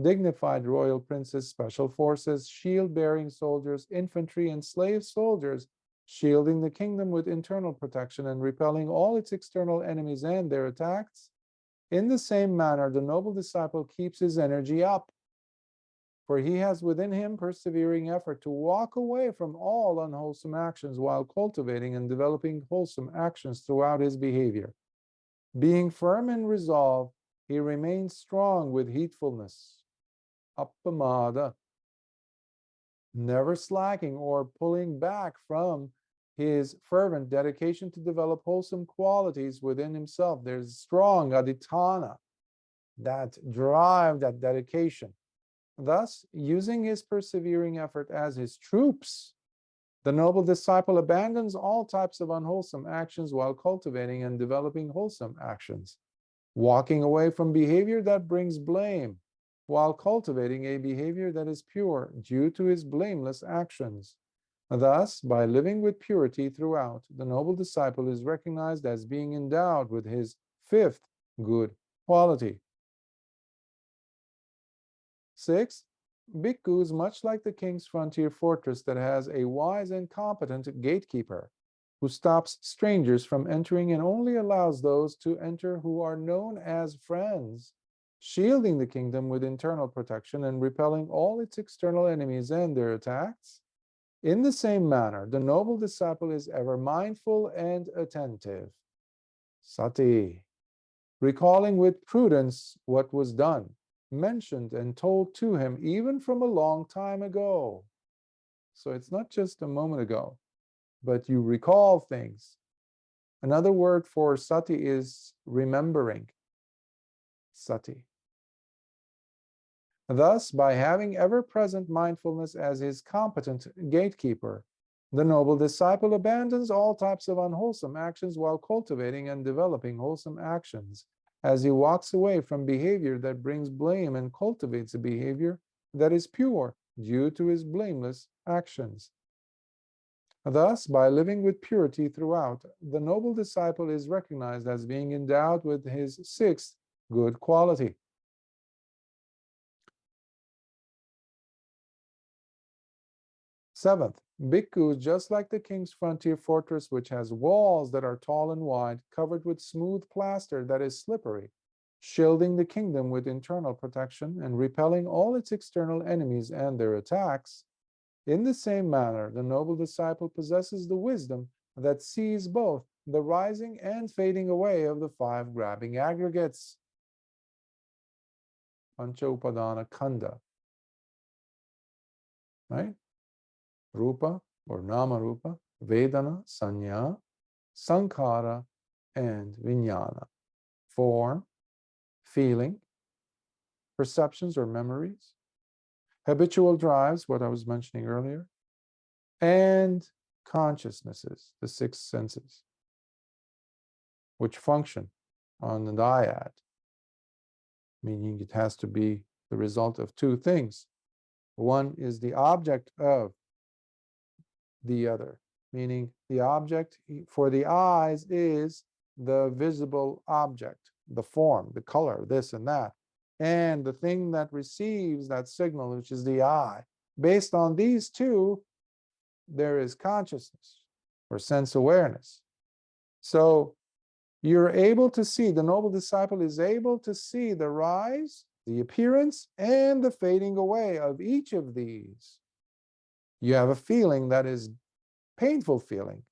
dignified royal princes, special forces, shield-bearing soldiers, infantry, and slave soldiers, shielding the kingdom with internal protection and repelling all its external enemies and their attacks. In the same manner, the noble disciple keeps his energy up, for he has within him persevering effort to walk away from all unwholesome actions while cultivating and developing wholesome actions throughout his behavior. Being firm in resolve, he remains strong with heedfulness, appamada, never slacking or pulling back from his fervent dedication to develop wholesome qualities within himself. There's strong adhitthana, that drive, that dedication. Thus, using his persevering effort as his troops, the noble disciple abandons all types of unwholesome actions while cultivating and developing wholesome actions, walking away from behavior that brings blame, while cultivating a behavior that is pure due to his blameless actions. Thus, by living with purity throughout, the noble disciple is recognized as being endowed with his 5th good quality. 6. Bhikkhus, much like the king's frontier fortress that has a wise and competent gatekeeper who stops strangers from entering and only allows those to enter who are known as friends, shielding the kingdom with internal protection and repelling all its external enemies and their attacks. In the same manner, the noble disciple is ever mindful and attentive, sati, recalling with prudence what was done, mentioned, and told to him even from a long time ago. So it's not just a moment ago, but you recall things. Another word for sati is remembering, sati. Thus, by having ever-present mindfulness as his competent gatekeeper, the noble disciple abandons all types of unwholesome actions while cultivating and developing wholesome actions, as he walks away from behavior that brings blame and cultivates a behavior that is pure due to his blameless actions. Thus, by living with purity throughout, the noble disciple is recognized as being endowed with his 6th good quality. 7th, bhikkhus, just like the king's frontier fortress, which has walls that are tall and wide, covered with smooth plaster that is slippery, shielding the kingdom with internal protection and repelling all its external enemies and their attacks. In the same manner, the noble disciple possesses the wisdom that sees both the rising and fading away of the 5 grabbing aggregates. Pancha Upadana Khanda. Right? Rupa or Nama Rupa, Vedana, Sanya, Sankhara, and Vijnana. Form, feeling, perceptions or memories, habitual drives, what I was mentioning earlier, and consciousnesses, the 6 senses, which function on the dyad, meaning it has to be the result of 2 things. One is the object of the other, meaning the object for the eyes is the visible object, the form, the color, this and that, and the thing that receives that signal, which is the eye. Based on these 2, there is consciousness or sense awareness. So you're able to see, the noble disciple is able to see the rise, the appearance, and the fading away of each of these. You have a feeling that is painful feeling.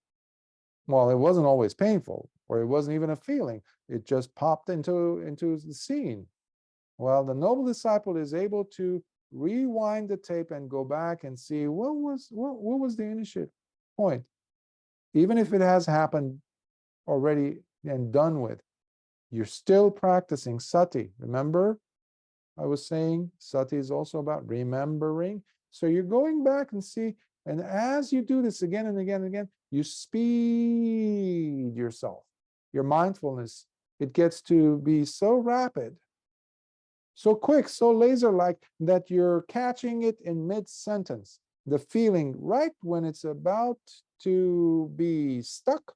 Well, it wasn't always painful, or it wasn't even a feeling. It just popped into the scene. Well, the noble disciple is able to rewind the tape and go back and see what was the initial point. Even if it has happened already and done with, you're still practicing sati. Remember, I was saying sati is also about remembering. So you're going back and see, And as you do this again and again and again, you speed yourself, your mindfulness. It gets to be so rapid, so quick, so laser-like that you're catching it in mid-sentence. The feeling right when it's about to be stuck,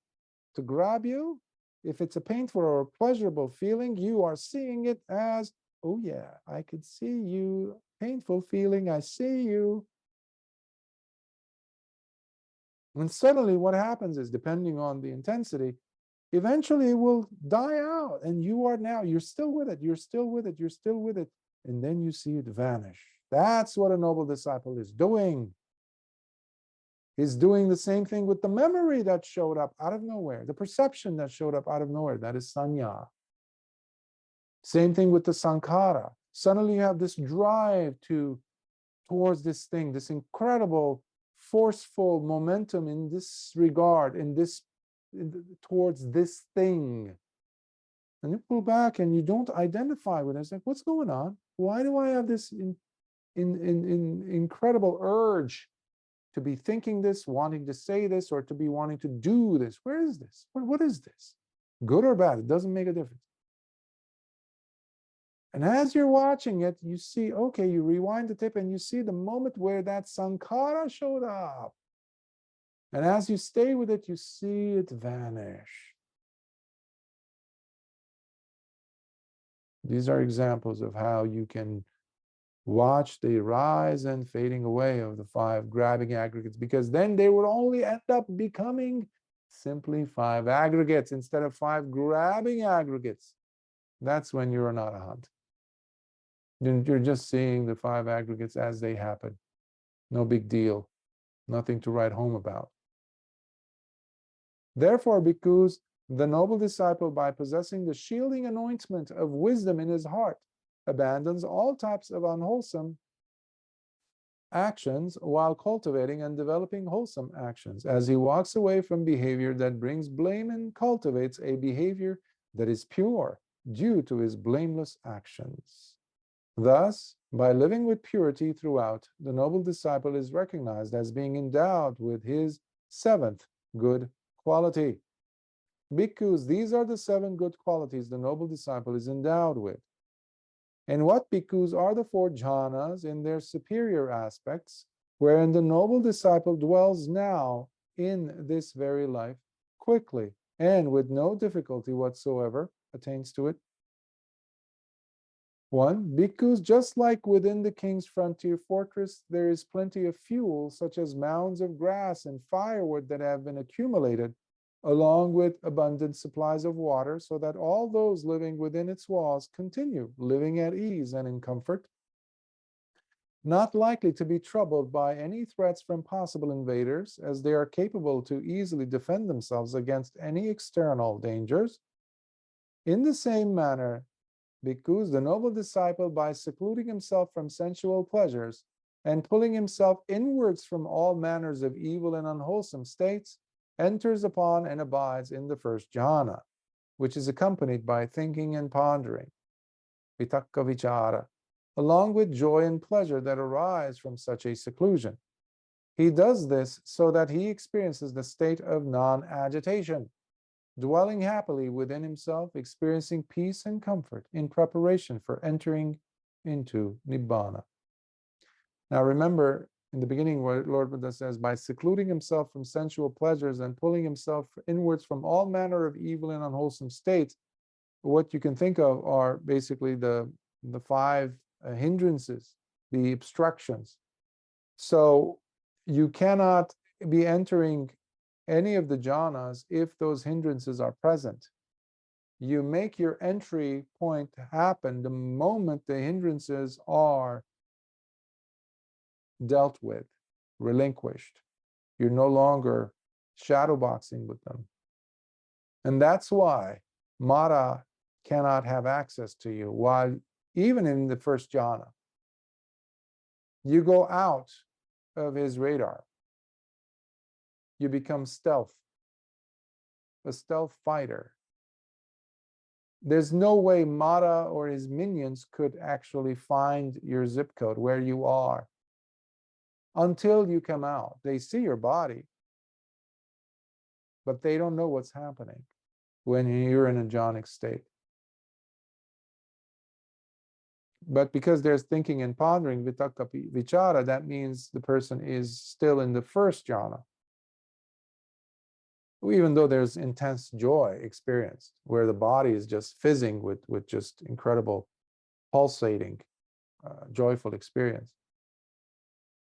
to grab you. If it's a painful or pleasurable feeling, you are seeing it as, oh yeah, I could see you. Painful feeling, I see you. And suddenly what happens is, depending on the intensity, eventually it will die out. And you're still with it, you're still with it, you're still with it. And then you see it vanish. That's what a noble disciple is doing. He's doing the same thing with the memory that showed up out of nowhere, the perception that showed up out of nowhere, that is sanya. Same thing with the sankhara. Suddenly you have this drive towards this thing, this incredible, forceful momentum in this regard, towards this thing. And you pull back and you don't identify with it. It's like, what's going on? Why do I have this incredible urge to be thinking this, wanting to say this, or to be wanting to do this? Where is this? What is this? Good or bad? It doesn't make a difference. And as you're watching it, you see, okay, you rewind the tape and you see the moment where that sankhara showed up. And as you stay with it, you see it vanish. These are examples of how you can watch the rise and fading away of the 5 grabbing aggregates, because then they would only end up becoming simply 5 aggregates instead of 5 grabbing aggregates. That's when you're not a hunt. You're just seeing the 5 aggregates as they happen. No big deal. Nothing to write home about. Therefore, bhikkhus, the noble disciple, by possessing the shielding anointment of wisdom in his heart, abandons all types of unwholesome actions while cultivating and developing wholesome actions, as he walks away from behavior that brings blame and cultivates a behavior that is pure due to his blameless actions. Thus, by living with purity throughout, the noble disciple is recognized as being endowed with his 7th good quality. Bhikkhus, these are the 7 good qualities the noble disciple is endowed with. And what bhikkhus are the 4 jhanas in their superior aspects, wherein the noble disciple dwells now in this very life, quickly and with no difficulty whatsoever attains to it? 1. Bhikkhus, just like within the king's frontier fortress, there is plenty of fuel, such as mounds of grass and firewood that have been accumulated, along with abundant supplies of water, so that all those living within its walls continue living at ease and in comfort, not likely to be troubled by any threats from possible invaders, as they are capable to easily defend themselves against any external dangers. In the same manner, bhikkhus, the noble disciple, by secluding himself from sensual pleasures and pulling himself inwards from all manners of evil and unwholesome states, enters upon and abides in the 1st jhana, which is accompanied by thinking and pondering, vitakka vichara, along with joy and pleasure that arise from such a seclusion. He does this so that he experiences the state of non-agitation, dwelling happily within himself, experiencing peace and comfort in preparation for entering into Nibbana. Now remember, in the beginning, what Lord Buddha says, by secluding himself from sensual pleasures and pulling himself inwards from all manner of evil and unwholesome states, what you can think of are basically the 5 hindrances, the obstructions. So you cannot be entering any of the jhanas if those hindrances are present. You make your entry point happen the moment the hindrances are dealt with, relinquished. You're no longer shadowboxing with them. And that's why Māra cannot have access to you, while even in the 1st jhana, you go out of his radar. You become stealth, a stealth fighter. There's no way Māra or his minions could actually find your zip code, where you are. until you come out. They see your body, but they don't know what's happening when you're in a jhanic state. But because there's thinking and pondering, vitakka vichara, that means the person is still in the first jhana. Even though there's intense joy experienced, where the body is just fizzing with just incredible, pulsating, joyful experience.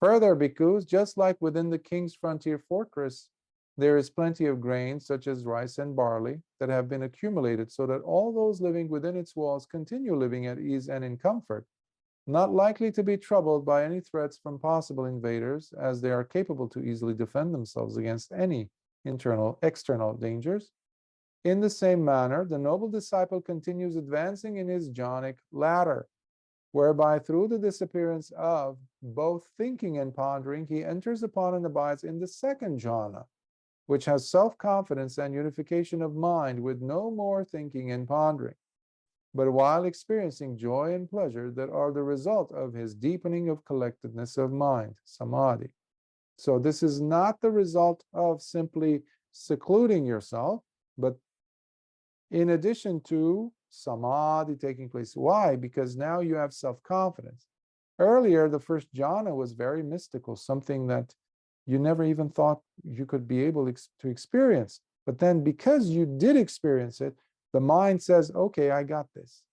Further, bhikkhus, just like within the king's frontier fortress, there is plenty of grain, such as rice and barley, that have been accumulated so that all those living within its walls continue living at ease and in comfort, not likely to be troubled by any threats from possible invaders, as they are capable to easily defend themselves against any external dangers. In the same manner, the noble disciple continues advancing in his jhanic ladder, whereby through the disappearance of both thinking and pondering, he enters upon and abides in the second jhana, which has self-confidence and unification of mind with no more thinking and pondering, but while experiencing joy and pleasure that are the result of his deepening of collectedness of mind, samadhi. So this is not the result of simply secluding yourself, but in addition to samadhi taking place. Why? Because now you have self-confidence. Earlier, the first jhana was very mystical, something that you never even thought you could be able to experience. But then because you did experience it, the mind says, okay, I got this.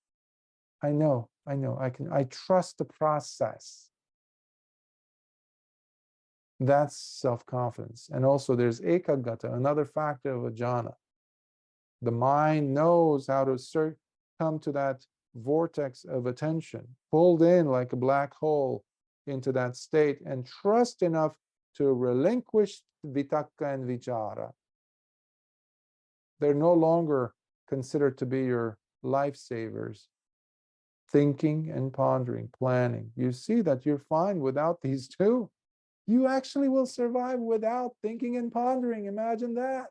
I know, I trust the process. That's self-confidence. And also there's ekaggata, another factor of a jhana. The mind knows how to come to that vortex of attention, pulled in like a black hole into that state, and trust enough to relinquish vitakka and vichara. They're no longer considered to be your lifesavers. Thinking and pondering, planning. You see that you're fine without these two. You actually will survive without thinking and pondering. Imagine that.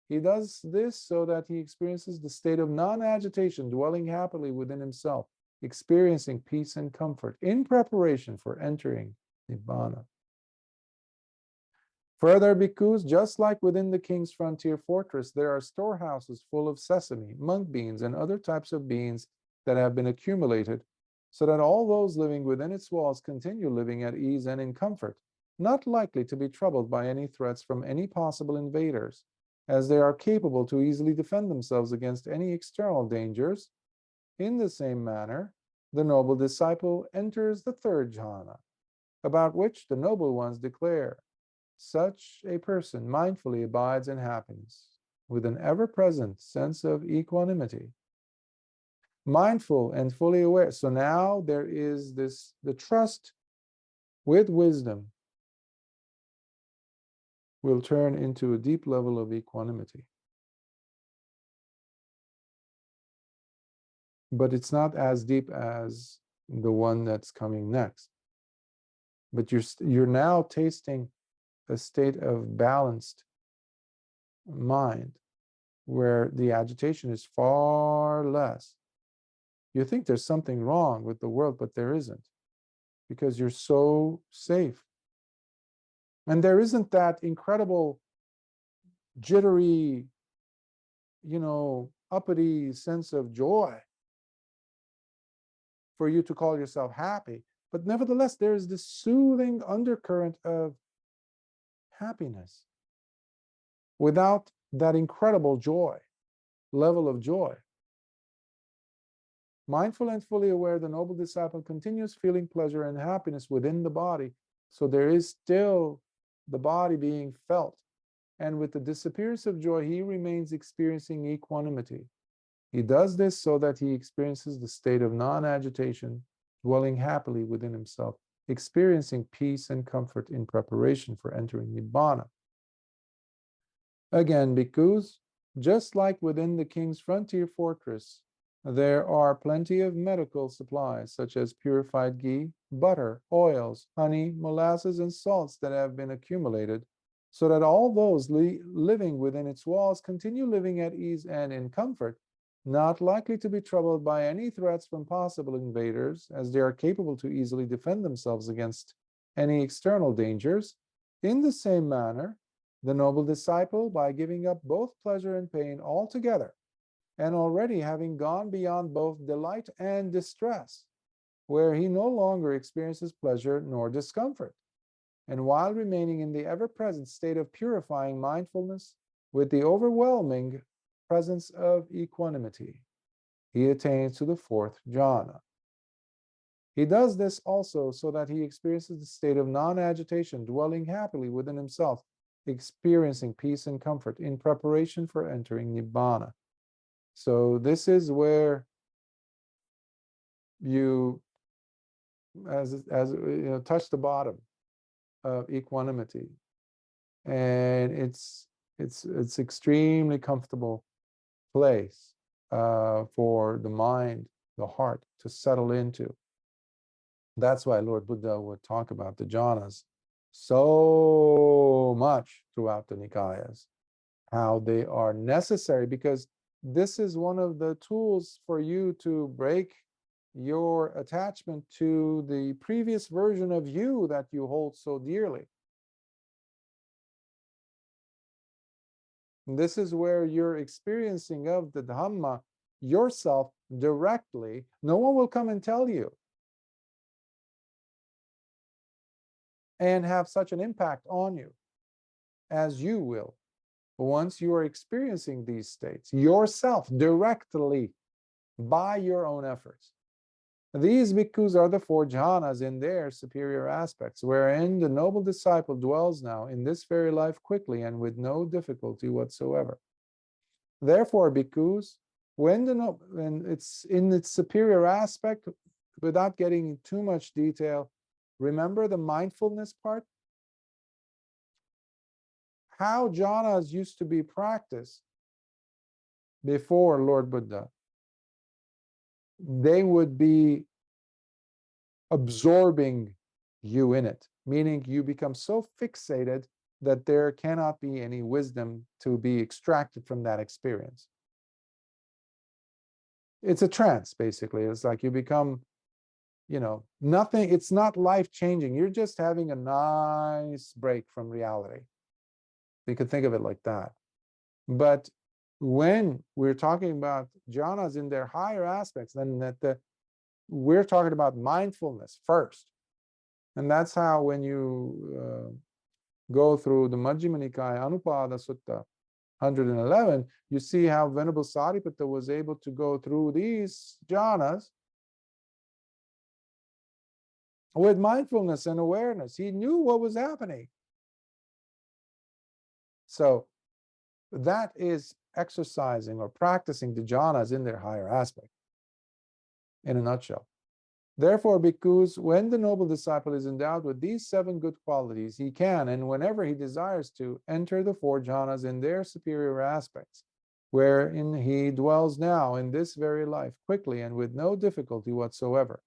He does this so that he experiences the state of non-agitation, dwelling happily within himself, experiencing peace and comfort in preparation for entering Nibbana. Further, bhikkhus, just like within the king's frontier fortress, there are storehouses full of sesame, monk beans, and other types of beans that have been accumulated, so that all those living within its walls continue living at ease and in comfort, not likely to be troubled by any threats from any possible invaders, as they are capable to easily defend themselves against any external dangers. In the same manner, the noble disciple enters the third jhana, about which the noble ones declare, such a person mindfully abides in happiness, with an ever-present sense of equanimity. Mindful and fully aware. So now there is the trust with wisdom will turn into a deep level of equanimity. But it's not as deep as the one that's coming next. But you're now tasting a state of balanced mind where the agitation is far less. You think there's something wrong with the world, but there isn't, because you're so safe. And there isn't that incredible jittery, uppity sense of joy for you to call yourself happy. But nevertheless, there is this soothing undercurrent of happiness without that incredible joy, level of joy. Mindful and fully aware, the noble disciple continues feeling pleasure and happiness within the body. So there is still the body being felt. And with the disappearance of joy, he remains experiencing equanimity. He does this so that he experiences the state of non-agitation, dwelling happily within himself, experiencing peace and comfort in preparation for entering Nibbana. Again, bhikkhus, just like within the king's frontier fortress, there are plenty of medical supplies, such as purified ghee, butter, oils, honey, molasses, and salts that have been accumulated, so that all those living within its walls continue living at ease and in comfort, not likely to be troubled by any threats from possible invaders, as they are capable to easily defend themselves against any external dangers. In the same manner, the noble disciple, by giving up both pleasure and pain altogether, and already having gone beyond both delight and distress, where he no longer experiences pleasure nor discomfort, and while remaining in the ever-present state of purifying mindfulness with the overwhelming presence of equanimity, he attains to the fourth jhana. He does this also so that he experiences the state of non-agitation, dwelling happily within himself, experiencing peace and comfort in preparation for entering Nibbana. So this is where you, as you know, touch the bottom of equanimity, and it's extremely comfortable place for the mind, the heart to settle into. That's why Lord Buddha would talk about the jhanas so much throughout the Nikayas, how they are necessary, because this is one of the tools for you to break your attachment to the previous version of you that you hold so dearly. And this is where you're experiencing of the Dhamma yourself directly. No one will come and tell you and have such an impact on you as you will once you are experiencing these states yourself directly by your own efforts. These bhikkhus are the four jhanas in their superior aspects, wherein the noble disciple dwells now in this very life quickly and with no difficulty whatsoever. Therefore, bhikkhus, when it's in its superior aspect, without getting into too much detail, remember the mindfulness part? How jhanas used to be practiced before Lord Buddha. They would be absorbing you in it, meaning you become so fixated that there cannot be any wisdom to be extracted from that experience. It's a trance, basically. It's like you become, you know, nothing, it's not life-changing. You're just having a nice break from reality. You could think of it like that. But when we're talking about jhanas in their higher aspects, then we're talking about mindfulness first. And that's how when you go through the Majjhima Nikaya Anupada Sutta 111, you see how Venerable Sariputta was able to go through these jhanas with mindfulness and awareness. He knew what was happening. So that is exercising or practicing the jhanas in their higher aspect, in a nutshell. Therefore, bhikkhus, when the noble disciple is endowed with these 7 good qualities, he can, and whenever he desires to, enter the 4 jhanas in their superior aspects, wherein he dwells now in this very life, quickly and with no difficulty whatsoever.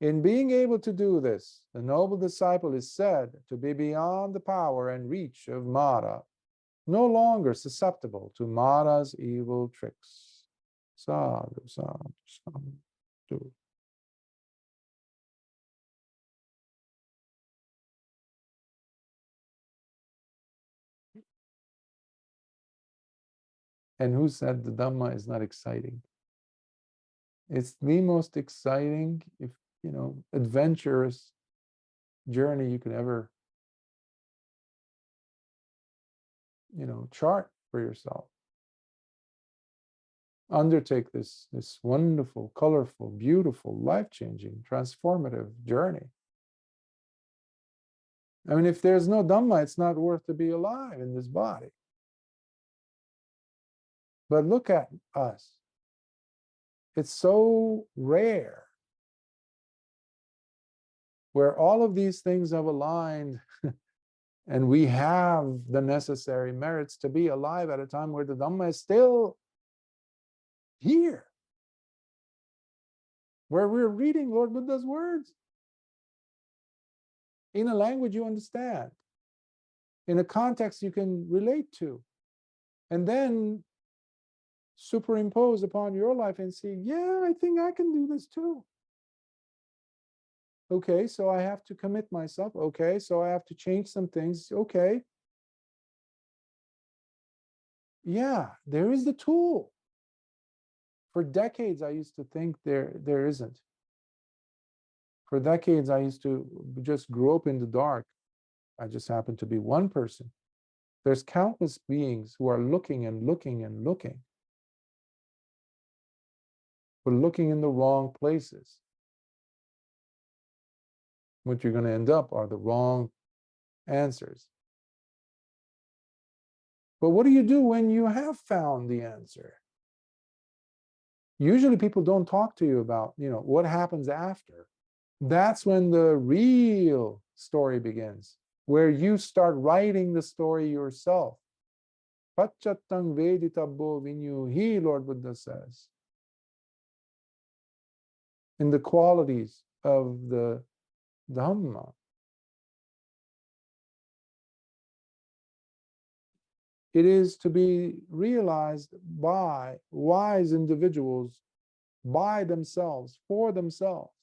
In being able to do this, the noble disciple is said to be beyond the power and reach of Māra, no longer susceptible to Māra's evil tricks. Sadhu, sadhu, sadhu. And who said the Dhamma is not exciting? It's the most exciting, if you know, adventurous journey you could ever, you know, chart for yourself. Undertake this wonderful, colorful, beautiful, life-changing, transformative journey. I mean, if there's no Dhamma, it's not worth to be alive in this body. But look at us. It's so rare where all of these things have aligned and we have the necessary merits to be alive at a time where the Dhamma is still here, where we're reading Lord Buddha's words in a language you understand, in a context you can relate to. And then superimpose upon your life and see, yeah, I think I can do this too. Okay, so I have to commit myself. Okay, so I have to change some things. Okay. Yeah, there is the tool. For decades, I used to think there isn't. For decades, I used to just grow up in the dark. I just happen to be one person. There's countless beings who are looking and looking and looking, but looking in the wrong places. What you're going to end up are the wrong answers. But what do you do when you have found the answer? Usually people don't talk to you about, what happens after. That's when the real story begins, where you start writing the story yourself. Pacchatang veditabbo vinyuhi, Lord Buddha says. In the qualities of the Dhamma. It is to be realized by wise individuals, by themselves, for themselves.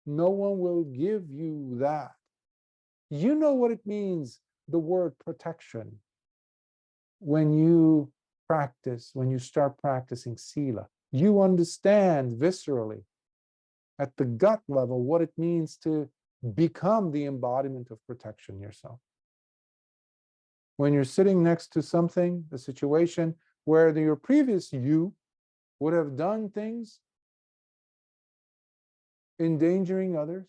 No one will give you that. You know what it means, the word protection, when you start practicing sila. You understand viscerally, at the gut level, what it means to become the embodiment of protection yourself. When you're sitting next to something, a situation where your previous you would have done things endangering others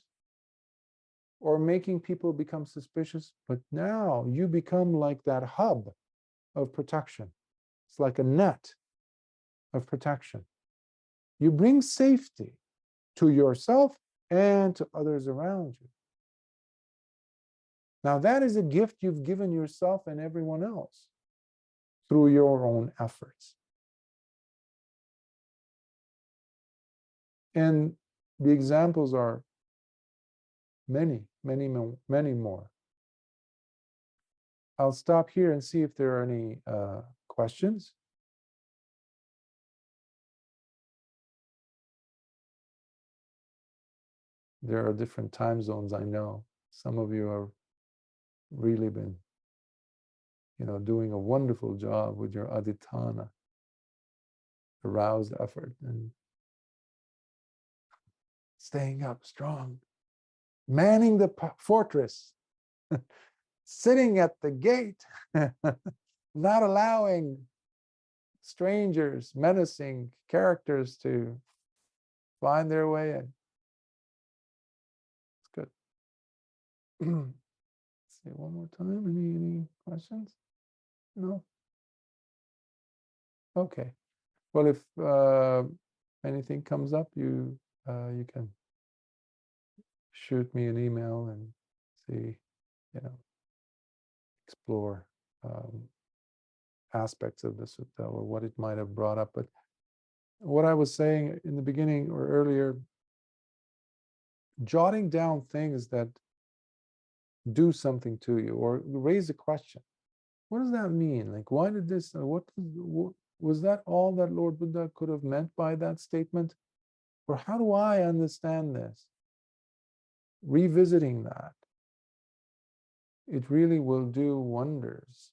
or making people become suspicious, but now you become like that hub of protection. It's like a net of protection. You bring safety to yourself and to others around you. Now that is a gift you've given yourself and everyone else through your own efforts. And the examples are many, many, many more. I'll stop here and see if there are any questions. There are different time zones, I know. Some of you have really been, doing a wonderful job with your aditana, aroused effort, and staying up strong, manning the fortress, sitting at the gate, not allowing strangers, menacing characters to find their way in. It's good. Let's see one more time. Any questions? No? Okay. Well, if anything comes up, you can shoot me an email and see, explore aspects of the sutta or what it might have brought up. But what I was saying in the beginning or earlier, jotting down things that do something to you or raise a question. What does that mean? Like, why did this, what was that all that Lord Buddha could have meant by that statement? Or how do I understand this? Revisiting that, it really will do wonders.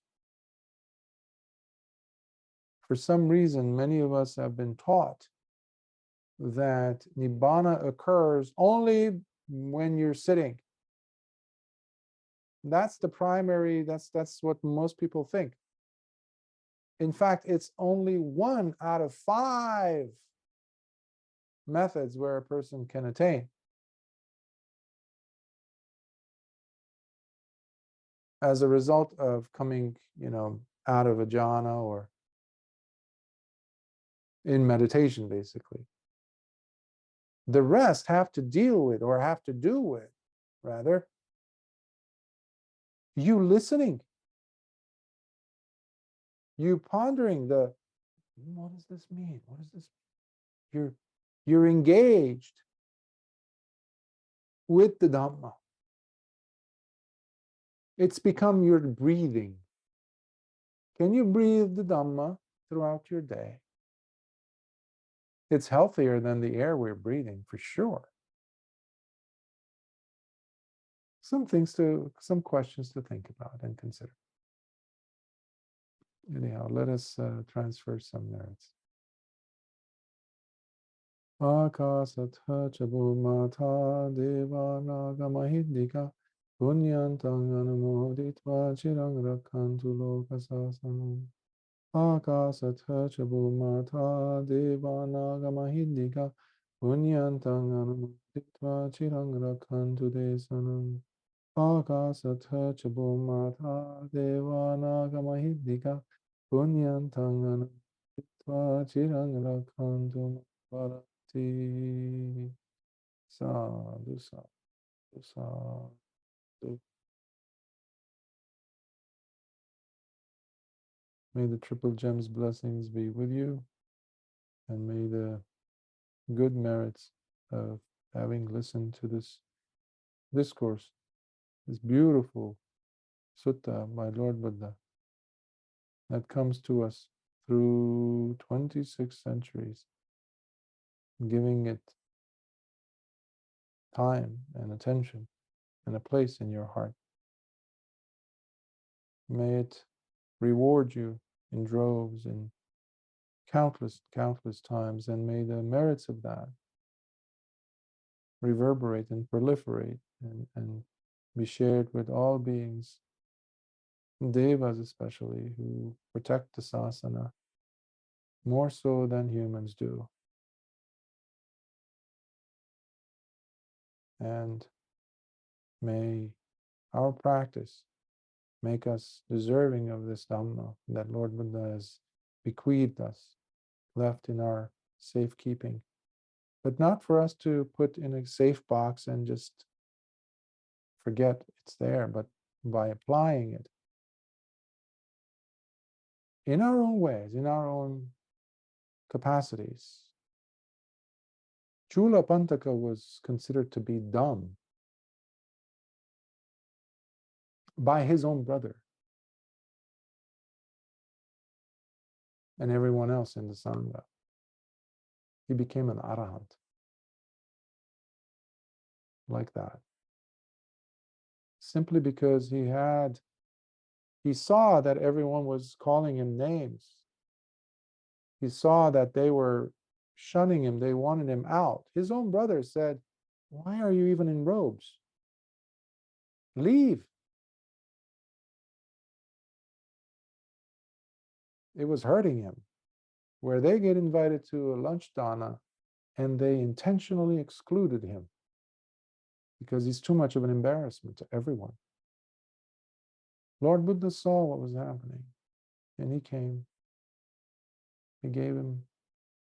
For some reason, many of us have been taught that Nibbana occurs only when you're sitting. That's the primary, that's what most people think. In fact, it's only 1 out of 5 methods where a person can attain. As a result of coming, out of a jhana or in meditation, basically. The rest have to deal with, or have to do with, rather, you listening, you pondering what does this mean? What is this? You're engaged with the Dhamma. It's become your breathing. Can you breathe the Dhamma throughout your day? It's healthier than the air we're breathing, for sure. Some questions to think about and consider. Anyhow, let us transfer some merits. Akasatha chabumata deva nagamahidika punyantang anumoditva chirang rakhantu lokasasanam. Akasatha chabumata deva nagamahidika punyantang anumoditva chirang rakhantu desanam. Akasatha chabumata deva nagamahidika punyantang anumoditva chirang rakhantu Māra. Sadhu, sadhu, sadhu. May the Triple Gems blessings be with you, and may the good merits of having listened to this discourse, this beautiful sutta by Lord Buddha that comes to us through 26 centuries, giving it time and attention and a place in your heart. May it reward you in droves, in countless times, and may the merits of that reverberate and proliferate and be shared with all beings, devas especially, who protect the sasana more so than humans do. And may our practice make us deserving of this Dhamma that Lord Buddha has bequeathed us, left in our safekeeping. But not for us to put in a safe box and just forget it's there, but by applying it in our own ways, in our own capacities. Chula Pantaka was considered to be dumb by his own brother and everyone else in the Sangha. He became an arahant like that, simply because he saw that everyone was calling him names. He saw that they were shunning him. They wanted him out. His own brother said, "Why are you even in robes? Leave." It was hurting him. Where they get invited to a lunch dana and they intentionally excluded him because he's too much of an embarrassment to everyone. Lord Buddha saw what was happening, and he came. He gave him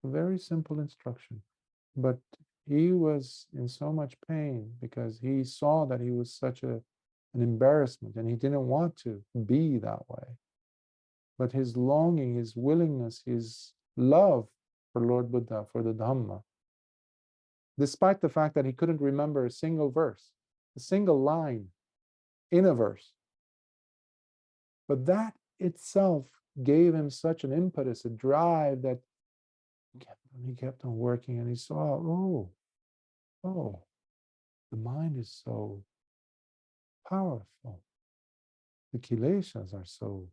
a very simple instruction, but he was in so much pain because he saw that he was such an embarrassment, and he didn't want to be that way. But his longing, his willingness, his love for Lord Buddha, for the Dhamma, despite the fact that he couldn't remember a single verse, a single line in a verse. But that itself gave him such an impetus, a drive, that he kept on working, and he saw, oh, the mind is so powerful. The kileshas are so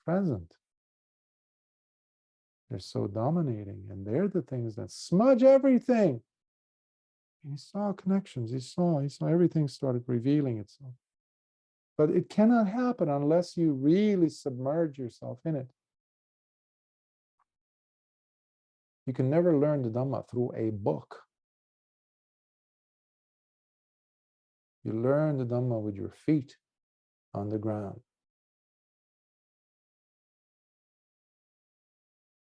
present. They're so dominating, and they're the things that smudge everything. And he saw connections. He saw everything started revealing itself. But it cannot happen unless you really submerge yourself in it. You can never learn the Dhamma through a book. You learn the Dhamma with your feet on the ground,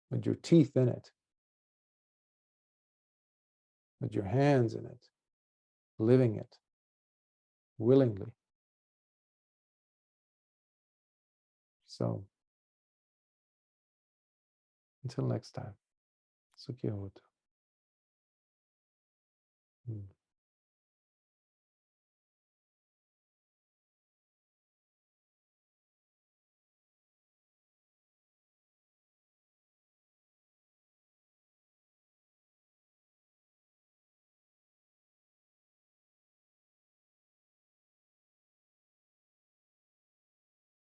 with your teeth in it, with your hands in it, living it willingly. So, until next time, Sukhi Hotu.